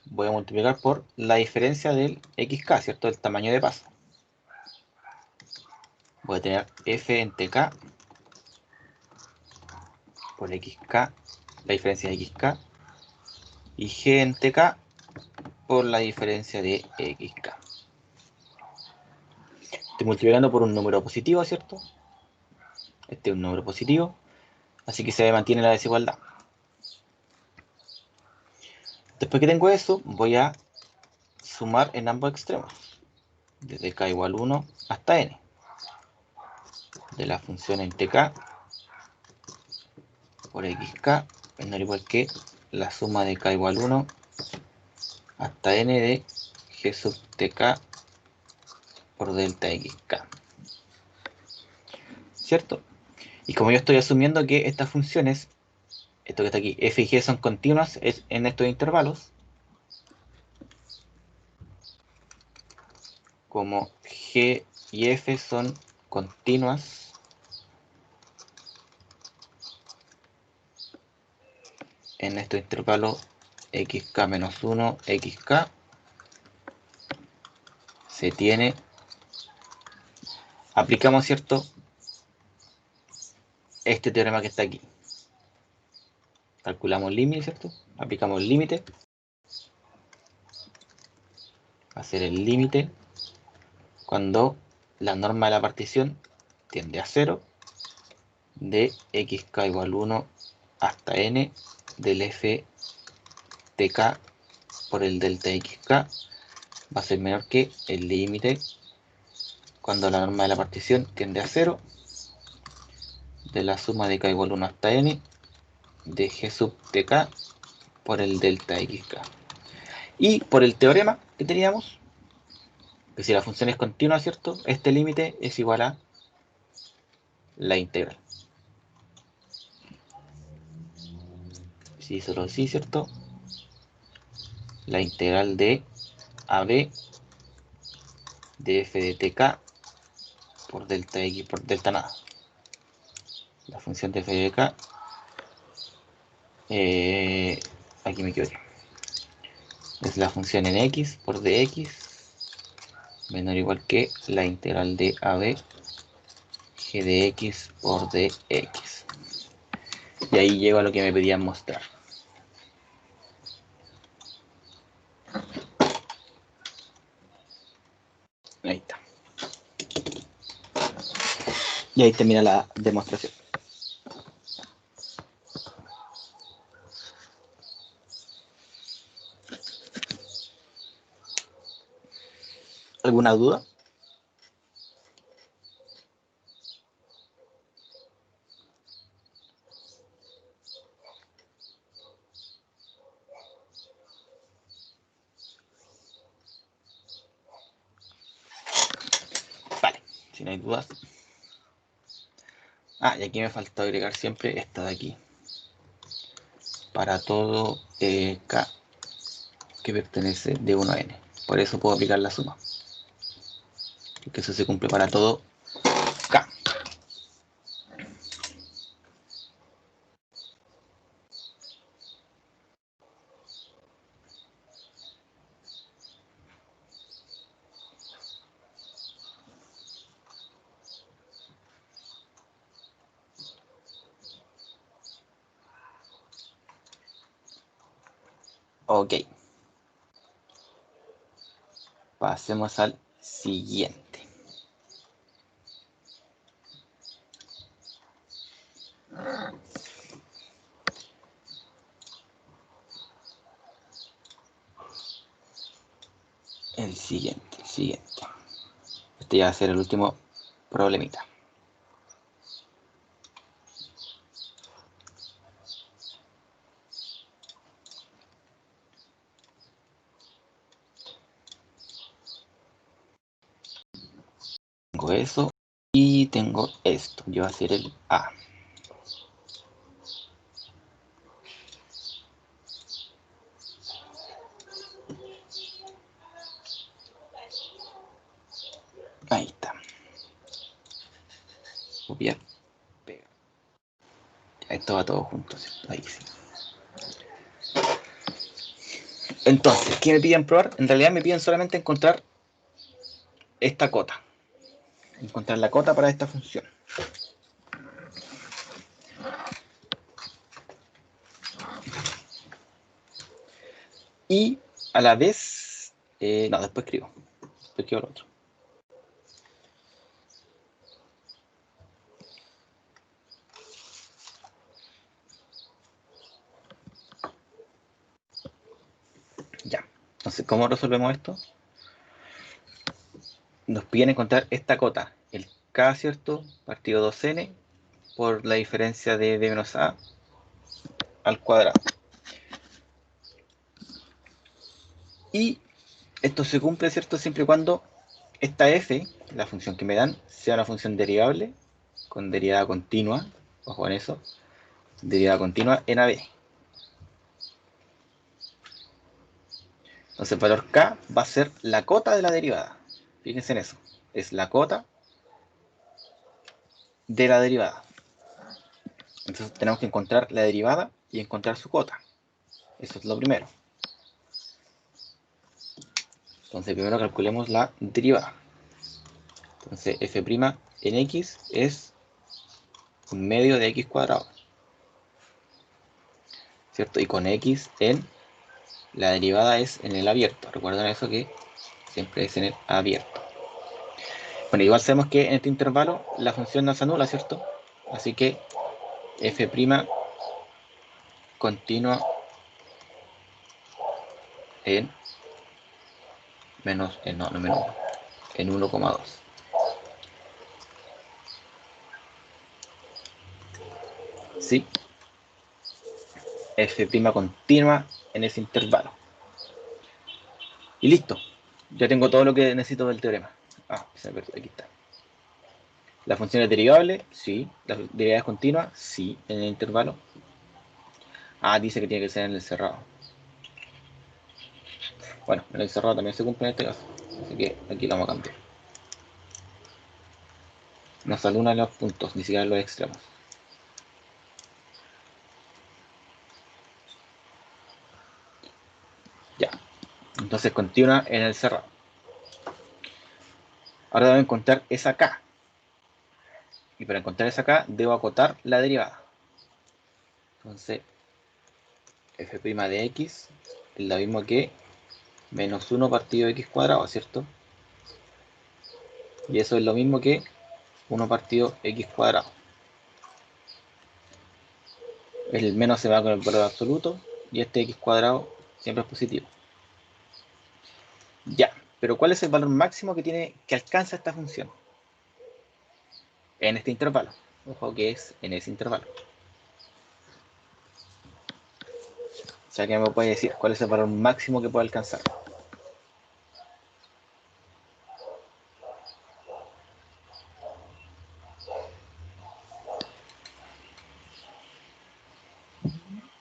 Voy a multiplicar por la diferencia del xk, ¿cierto?, el tamaño de paso. Voy a tener f en tk por xk, la diferencia de xk, y g en tk por la diferencia de xk. Estoy multiplicando por un número positivo, ¿cierto? Este es un número positivo, así que se mantiene la desigualdad. Después que tengo eso, voy a sumar en ambos extremos, desde k igual 1 hasta n, de la función en tk por xk menor o igual que la suma de k igual 1 hasta n de g sub tk por delta xk. ¿Cierto? Y como yo estoy asumiendo que estas funciones, esto que está aquí, f y g son continuas en estos intervalos, como g y f son continuas en estos intervalos xk menos 1, xk, se tiene, aplicamos, ¿cierto?, este teorema que está aquí. Calculamos el límite, ¿cierto? Aplicamos el límite. Va a ser el límite cuando la norma de la partición tiende a 0 de xk igual 1 hasta n del f tk por el delta xk va a ser menor que el límite cuando la norma de la partición tiende a 0 de la suma de k igual 1 hasta n de g sub tk por el delta xk. Y por el teorema que teníamos, que si la función es continua, ¿cierto?, este límite es igual a la integral. Si solo así, ¿cierto?, la integral de AB de f de tk por delta x por delta nada. La función de f de k, aquí me equivoqué, es la función en x por dx menor o igual que la integral de AB g de x por dx. Y ahí llego a lo que me pedían mostrar. Ahí está. Y ahí termina la demostración. ¿Alguna duda? Vale, si no hay dudas. Ah, y aquí me falta agregar siempre esta de aquí. Para todo K que pertenece de 1 a n. Por eso puedo aplicar la suma. Porque eso se cumple para todo K. Ok. Pasemos al siguiente. El siguiente. Este ya va a ser el último problemita. Tengo eso y tengo esto. Yo voy a hacer el A. Ahí está. Copiar, pegar. Esto va todo junto, ¿cierto? Ahí sí. Entonces, ¿qué me piden probar? En realidad me piden solamente encontrar esta cota. Encontrar la cota para esta función. Y a la vez... no, después escribo. Después escribo lo otro. Ya. Entonces, ¿cómo resolvemos esto? Nos piden encontrar esta cota. El K, ¿cierto? Partido 2n por la diferencia de b menos a al cuadrado. Y esto se cumple, ¿cierto? Siempre y cuando esta f, la función que me dan, sea una función derivable con derivada continua. Ojo en eso. Derivada continua en AB. Entonces el valor K va a ser la cota de la derivada. Fíjense en eso. Es la cota de la derivada. Entonces tenemos que encontrar la derivada y encontrar su cota. Eso es lo primero. Entonces primero calculemos la derivada. Entonces f' en x es un medio de x cuadrado. ¿Cierto? Y con x en la derivada es en el abierto. Recuerden eso, que siempre es en el abierto. Bueno, igual sabemos que en este intervalo la función no se anula, ¿cierto? Así que f' continua en menos, no menos 1, en 1,2. ¿Sí? F' continua en ese intervalo. Y listo. Ya tengo todo lo que necesito del teorema. Ah, se me perdió, aquí está. ¿La función es derivable? Sí. ¿La derivada es continua? Sí, en el intervalo. Ah, dice que tiene que ser en el cerrado. Bueno, en el cerrado también se cumple en este caso. Así que aquí lo vamos a cambiar. No sale uno de los puntos, ni siquiera los extremos. Ya. Entonces continúa en el cerrado. Ahora debo encontrar esa K. Y para encontrar esa K debo acotar la derivada. Entonces, f' de x es lo mismo que menos 1 partido x cuadrado, ¿cierto? Y eso es lo mismo que 1 partido x cuadrado. El menos se va con el valor absoluto y este x cuadrado siempre es positivo. Ya, Pero ¿cuál es el valor máximo que alcanza esta función? En este intervalo. Ojo que es en ese intervalo. O sea, ¿qué me puede decir? ¿Cuál es el valor máximo que puede alcanzar?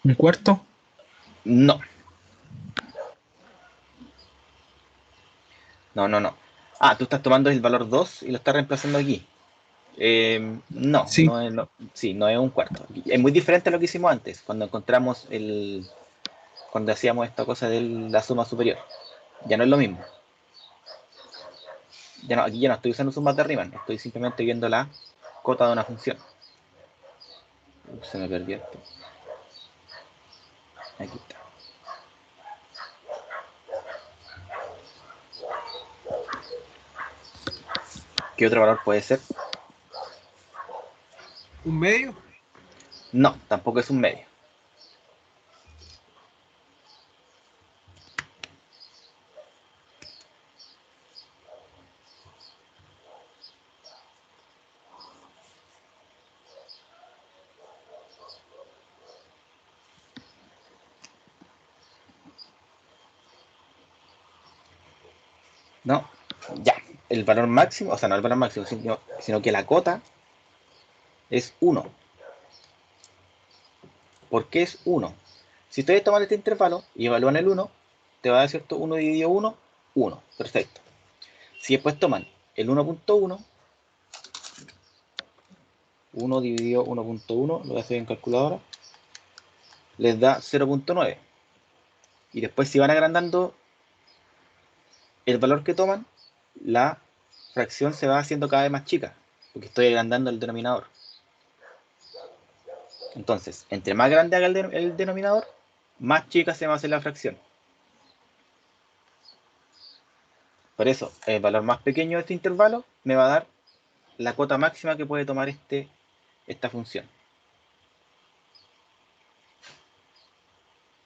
¿Un cuarto? No. No. Ah, tú estás tomando el valor 2 y lo estás reemplazando aquí. No, Sí. sí, no es un cuarto. Es muy diferente a lo que hicimos antes, cuando encontramos cuando hacíamos esta cosa de la suma superior. Ya no es lo mismo. Aquí ya no estoy usando sumas de Riemann, estoy simplemente viendo la cota de una función. Se me perdió esto. Aquí está. ¿Qué otro valor puede ser? ¿Un medio? No, tampoco es un medio. No, ya. El valor máximo, o sea, no el valor máximo, sino que la cota es 1. ¿Por qué es 1? Si ustedes toman este intervalo y evalúan el 1, te va a dar, ¿cierto? 1 dividido 1, 1. Perfecto. Si después toman el 1.1, 1 dividido 1.1, lo voy a hacer en calculadora, les da 0.9. Y después si van agrandando el valor que toman, la fracción se va haciendo cada vez más chica, porque estoy agrandando el denominador. Entonces, entre más grande haga el denominador, más chica se va a hacer la fracción. Por eso, el valor más pequeño de este intervalo me va a dar la cota máxima que puede tomar esta función.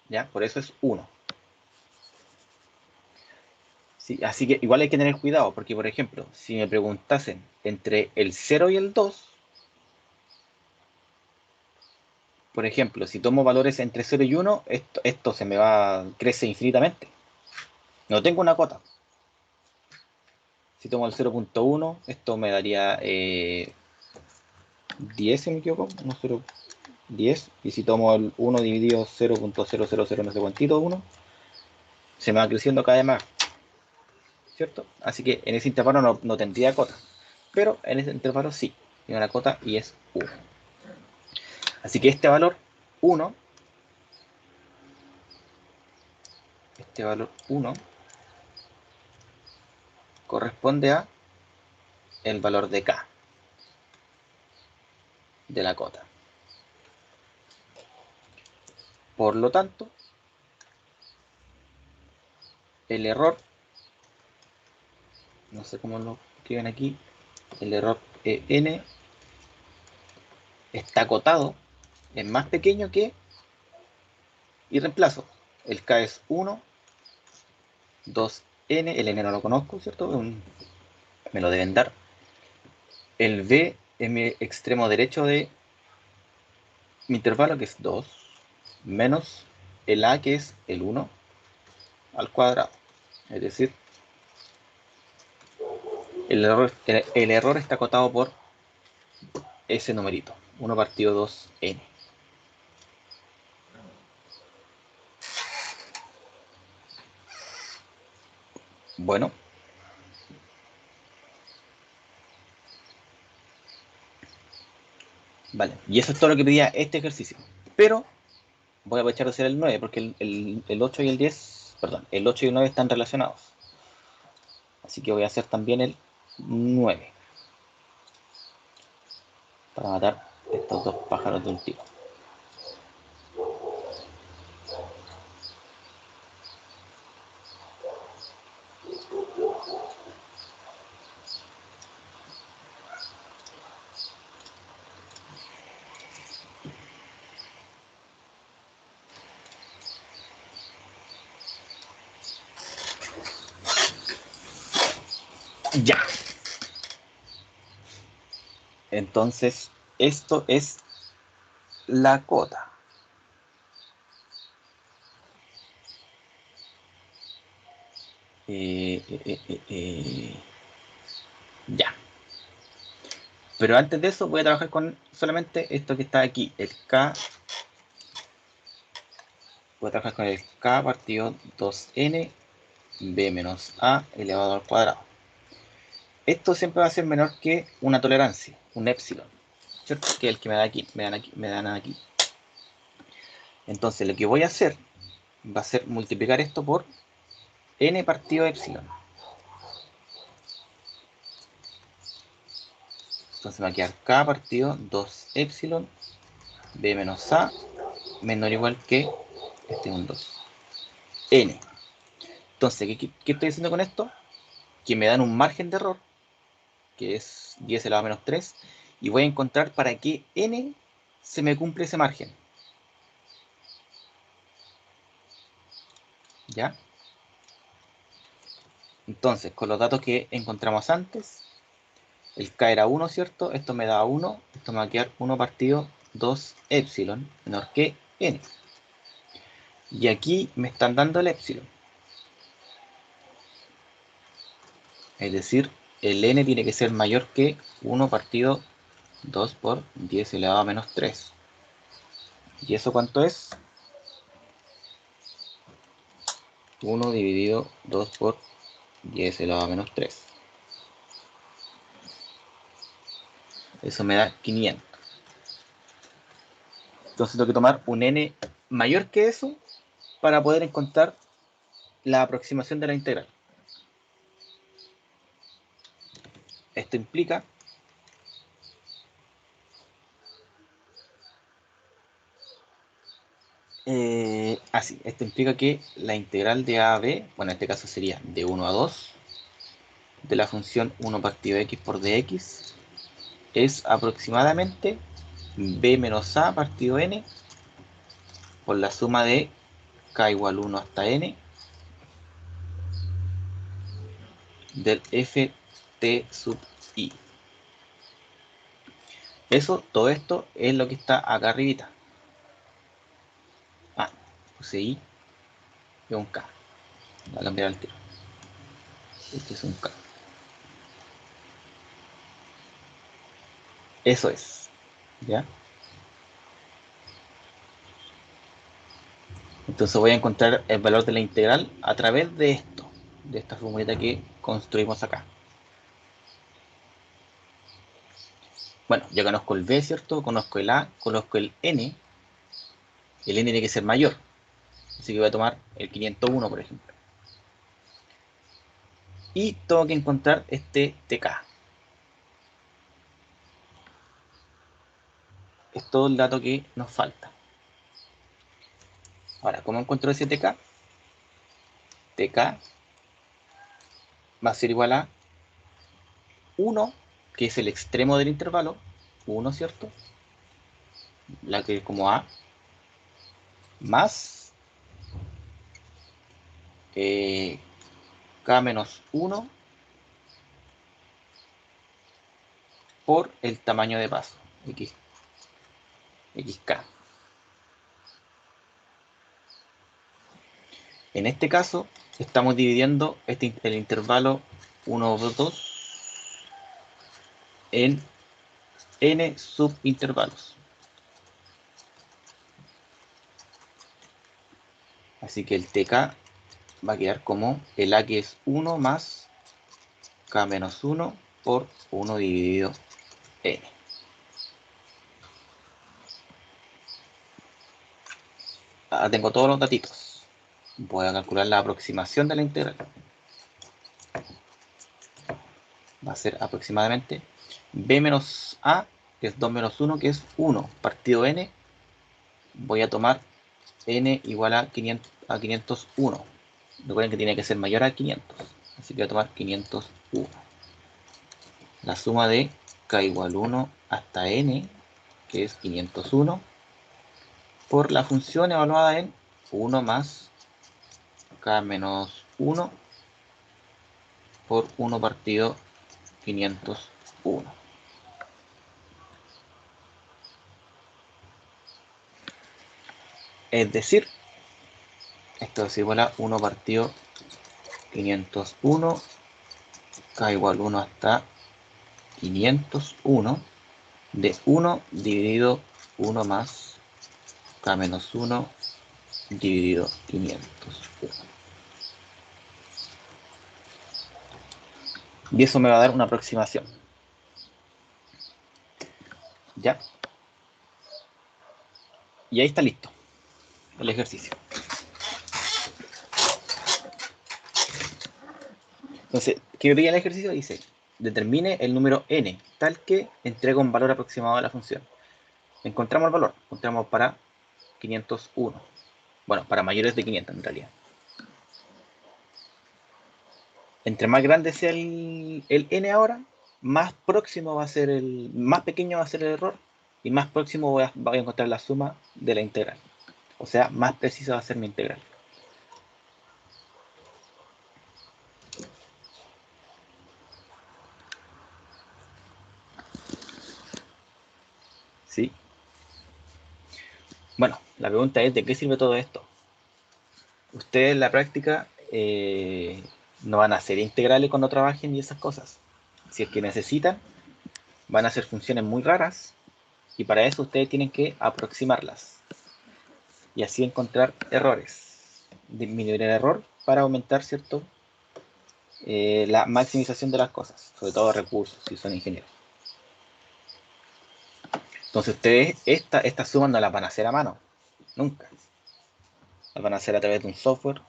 ¿Ya? Por eso es 1. Sí, así que igual hay que tener cuidado, porque por ejemplo, si me preguntasen entre el 0 y el 2, por ejemplo, si tomo valores entre 0 y 1, esto se me crece infinitamente. No tengo una cota. Si tomo el 0.1, esto me daría 10, si me equivoco, no, 0, 10. Y si tomo el 1 dividido 0.000 no sé cuántito, 1, se me va creciendo cada vez más, ¿cierto? Así que en ese intervalo no tendría cota. Pero en ese intervalo sí, tiene una cota y es 1. Así que este valor 1, corresponde a el valor de K, de la cota. Por lo tanto, el error, no sé cómo lo escriben aquí, el error n está acotado, es más pequeño que, y reemplazo. El K es 1, 2n, el n no lo conozco, ¿cierto? Me lo deben dar. El b es mi extremo derecho de mi intervalo, que es 2, menos el a, que es el 1 al cuadrado. Es decir, el error está acotado por ese numerito, 1 partido 2n. Bueno, vale. Y eso es todo lo que pedía este ejercicio. Pero voy a aprovechar de hacer el 9 porque el 8 y el 10, perdón, el 8 y el 9 están relacionados. Así que voy a hacer también el 9 para matar estos dos pájaros de un tiro. Ya. Entonces, esto es la cota. Ya. Pero antes de eso voy a trabajar con solamente esto que está aquí, el K. Voy a trabajar con el K partido 2n b menos a elevado al cuadrado. Esto siempre va a ser menor que una tolerancia, un epsilon, ¿cierto? Que es el que me da aquí, me dan aquí. Entonces lo que voy a hacer va a ser multiplicar esto por n partido epsilon. Entonces me va a quedar K partido 2 epsilon b menos a menor o igual que este es un 2 n. Entonces, ¿qué estoy haciendo con esto? Que me dan un margen de error, que es 10 elevado a menos 3, y voy a encontrar para qué n se me cumple ese margen. ¿Ya? Entonces, con los datos que encontramos antes, el K era 1, ¿cierto? Esto me da 1, esto me va a quedar 1 partido 2 epsilon menor que n. Y aquí me están dando el epsilon. Es decir, el n tiene que ser mayor que 1 partido 2 por 10 elevado a menos 3. ¿Y eso cuánto es? 1 dividido 2 por 10 elevado a menos 3. Eso me da 500. Entonces tengo que tomar un n mayor que eso para poder encontrar la aproximación de la integral. Esto implica esto implica que la integral de a a b, bueno, en este caso sería de 1 a 2, de la función 1 partido x por dx, es aproximadamente b menos a partido n por la suma de k igual 1 hasta n del ft sub i. Todo esto es lo que está acá arribita. Puse i, es un k. Voy a cambiar el tiro. Este es un k. Eso es. ¿Ya? Entonces voy a encontrar el valor de la integral a través de esto, de esta formulita que construimos acá. Bueno, ya conozco el b, ¿cierto? Conozco el a, conozco el n. El n tiene que ser mayor. Así que voy a tomar el 501, por ejemplo. Y tengo que encontrar este tk. Es todo el dato que nos falta. Ahora, ¿cómo encuentro ese tk? Tk va a ser igual a 1, que es el extremo del intervalo, 1, ¿cierto? La que es como a, más k menos 1 por el tamaño de paso, xk. En este caso, estamos dividiendo el intervalo 1, 2 en n subintervalos. Así que el tk va a quedar como el a, que es 1 más k menos 1 por 1 dividido n. Ahora tengo todos los datitos. Voy a calcular la aproximación de la integral. Va a ser aproximadamente b menos a, que es 2 menos 1, que es 1 partido n. Voy a tomar n igual a 501. Recuerden que tiene que ser mayor a 500. Así que voy a tomar 501. La suma de k igual 1 hasta n, que es 501, por la función evaluada en 1 más k menos 1 por 1 partido 501. Es decir, esto es igual a 1 partido 501, k igual 1 hasta 501, de 1 dividido 1 más k menos 1 dividido 501. Y eso me va a dar una aproximación. ¿Ya? Y ahí está listo el ejercicio. Entonces, ¿qué pide el ejercicio? Dice, determine el número n, tal que entrega un valor aproximado de la función. Encontramos el valor, encontramos para 501. Bueno, para mayores de 500 en realidad. Entre más grande sea el n ahora, más próximo va a ser más pequeño va a ser el error, y más próximo voy a encontrar la suma de la integral. O sea, más precisa va a ser mi integral. ¿Sí? Bueno, la pregunta es, ¿de qué sirve todo esto? Ustedes en la práctica no van a hacer integrales cuando trabajen y esas cosas. Si es que necesitan, van a hacer funciones muy raras, y para eso ustedes tienen que aproximarlas y así encontrar errores, disminuir el error para aumentar, ¿cierto?, la maximización de las cosas, sobre todo recursos, si son ingenieros. Entonces ustedes estas sumas no las van a hacer a mano, nunca. Las van a hacer a través de un software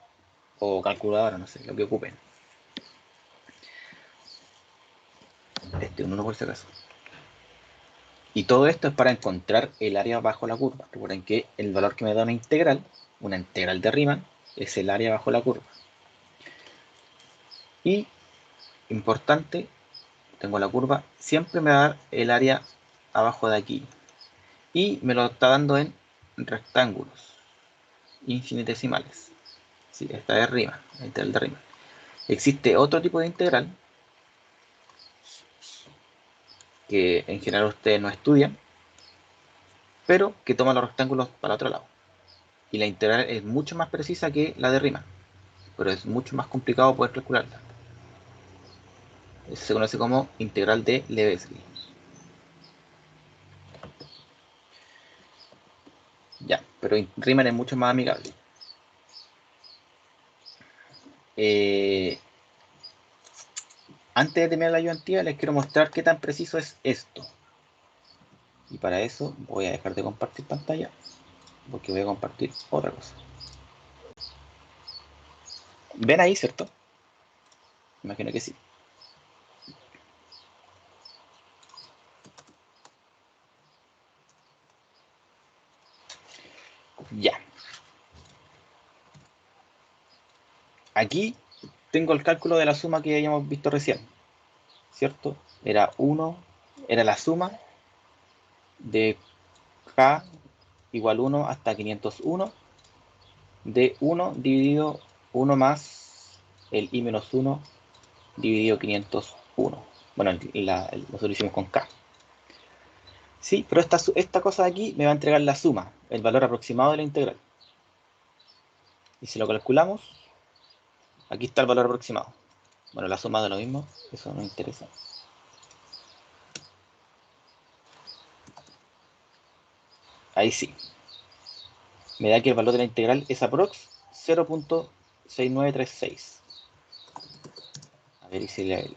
o calculadora, no sé, lo que ocupen. Un 1 por si acaso. Y todo esto es para encontrar el área bajo la curva. Recuerden que el valor que me da una integral de Riemann, es el área bajo la curva. Y, importante, tengo la curva, siempre me va a dar el área abajo de aquí. Y me lo está dando en rectángulos infinitesimales. Sí, esta es Riemann, la integral de Riemann. Existe otro tipo de integral que en general ustedes no estudian, pero que toma los rectángulos para otro lado. Y la integral es mucho más precisa que la de Riemann, pero es mucho más complicado poder calcularla. Eso se conoce como integral de Lebesgue. Ya, pero Riemann es mucho más amigable. Antes de terminar la ayudantía, les quiero mostrar qué tan preciso es esto. Y para eso voy a dejar de compartir pantalla, porque voy a compartir otra cosa. ¿Ven ahí, cierto? Imagino que sí. Ya. Aquí tengo el cálculo de la suma que habíamos visto recién, ¿cierto? Era la suma de k igual 1 hasta 501 de 1 dividido 1 más el i menos 1 dividido 501. Bueno, nosotros lo hicimos con k. Sí, pero esta cosa de aquí me va a entregar la suma, el valor aproximado de la integral. Y si lo calculamos, aquí está el valor aproximado. Bueno, la suma de lo mismo, eso no interesa. Ahí sí. Me da que el valor de la integral es aprox 0.6936. A ver, y si le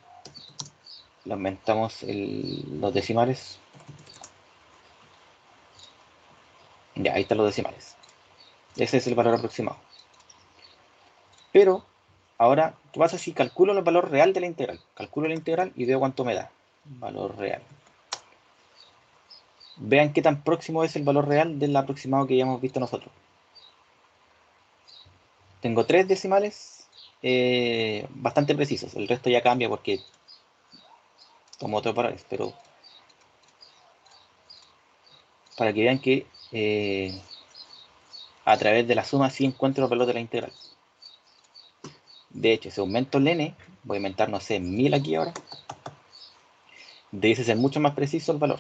aumentamos los decimales. Ya, ahí están los decimales. Ese es el valor aproximado. Pero, ahora, ¿qué pasa si calculo el valor real de la integral? Calculo la integral y veo cuánto me da. Valor real. Vean qué tan próximo es el valor real del aproximado que ya hemos visto nosotros. Tengo 3 decimales bastante precisos. El resto ya cambia porque tomo otros valores, pero para que vean que a través de la suma sí encuentro el valor de la integral. De hecho, si aumento el n, voy a aumentar, no sé, 1000 aquí ahora. Debiese ser mucho más preciso el valor.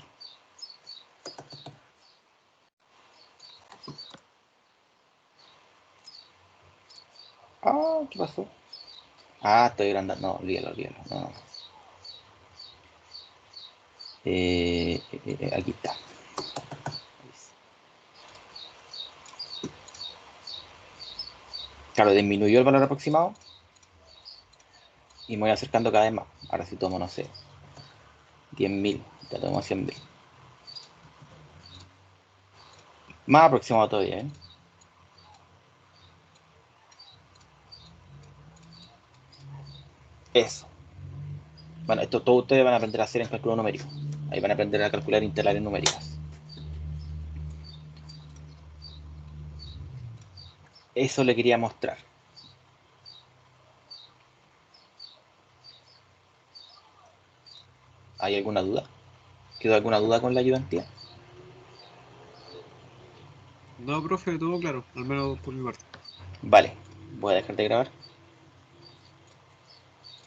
Ah, ¿qué pasó? Ah, estoy agrandando. No, olvídalo. No. Aquí está. Claro, disminuyó el valor aproximado y me voy acercando cada vez más. Ahora si tomo, no sé, 10.000, ya tomo 100.000. Más aproximado todavía, ¿eh? Eso. Bueno, esto todos ustedes van a aprender a hacer en cálculo numérico. Ahí van a aprender a calcular integrales numéricas. Eso le quería mostrar. ¿Hay alguna duda? ¿Quedó alguna duda con la ayudantía? No, profe, todo claro, al menos por mi parte. Vale, voy a dejar de grabar.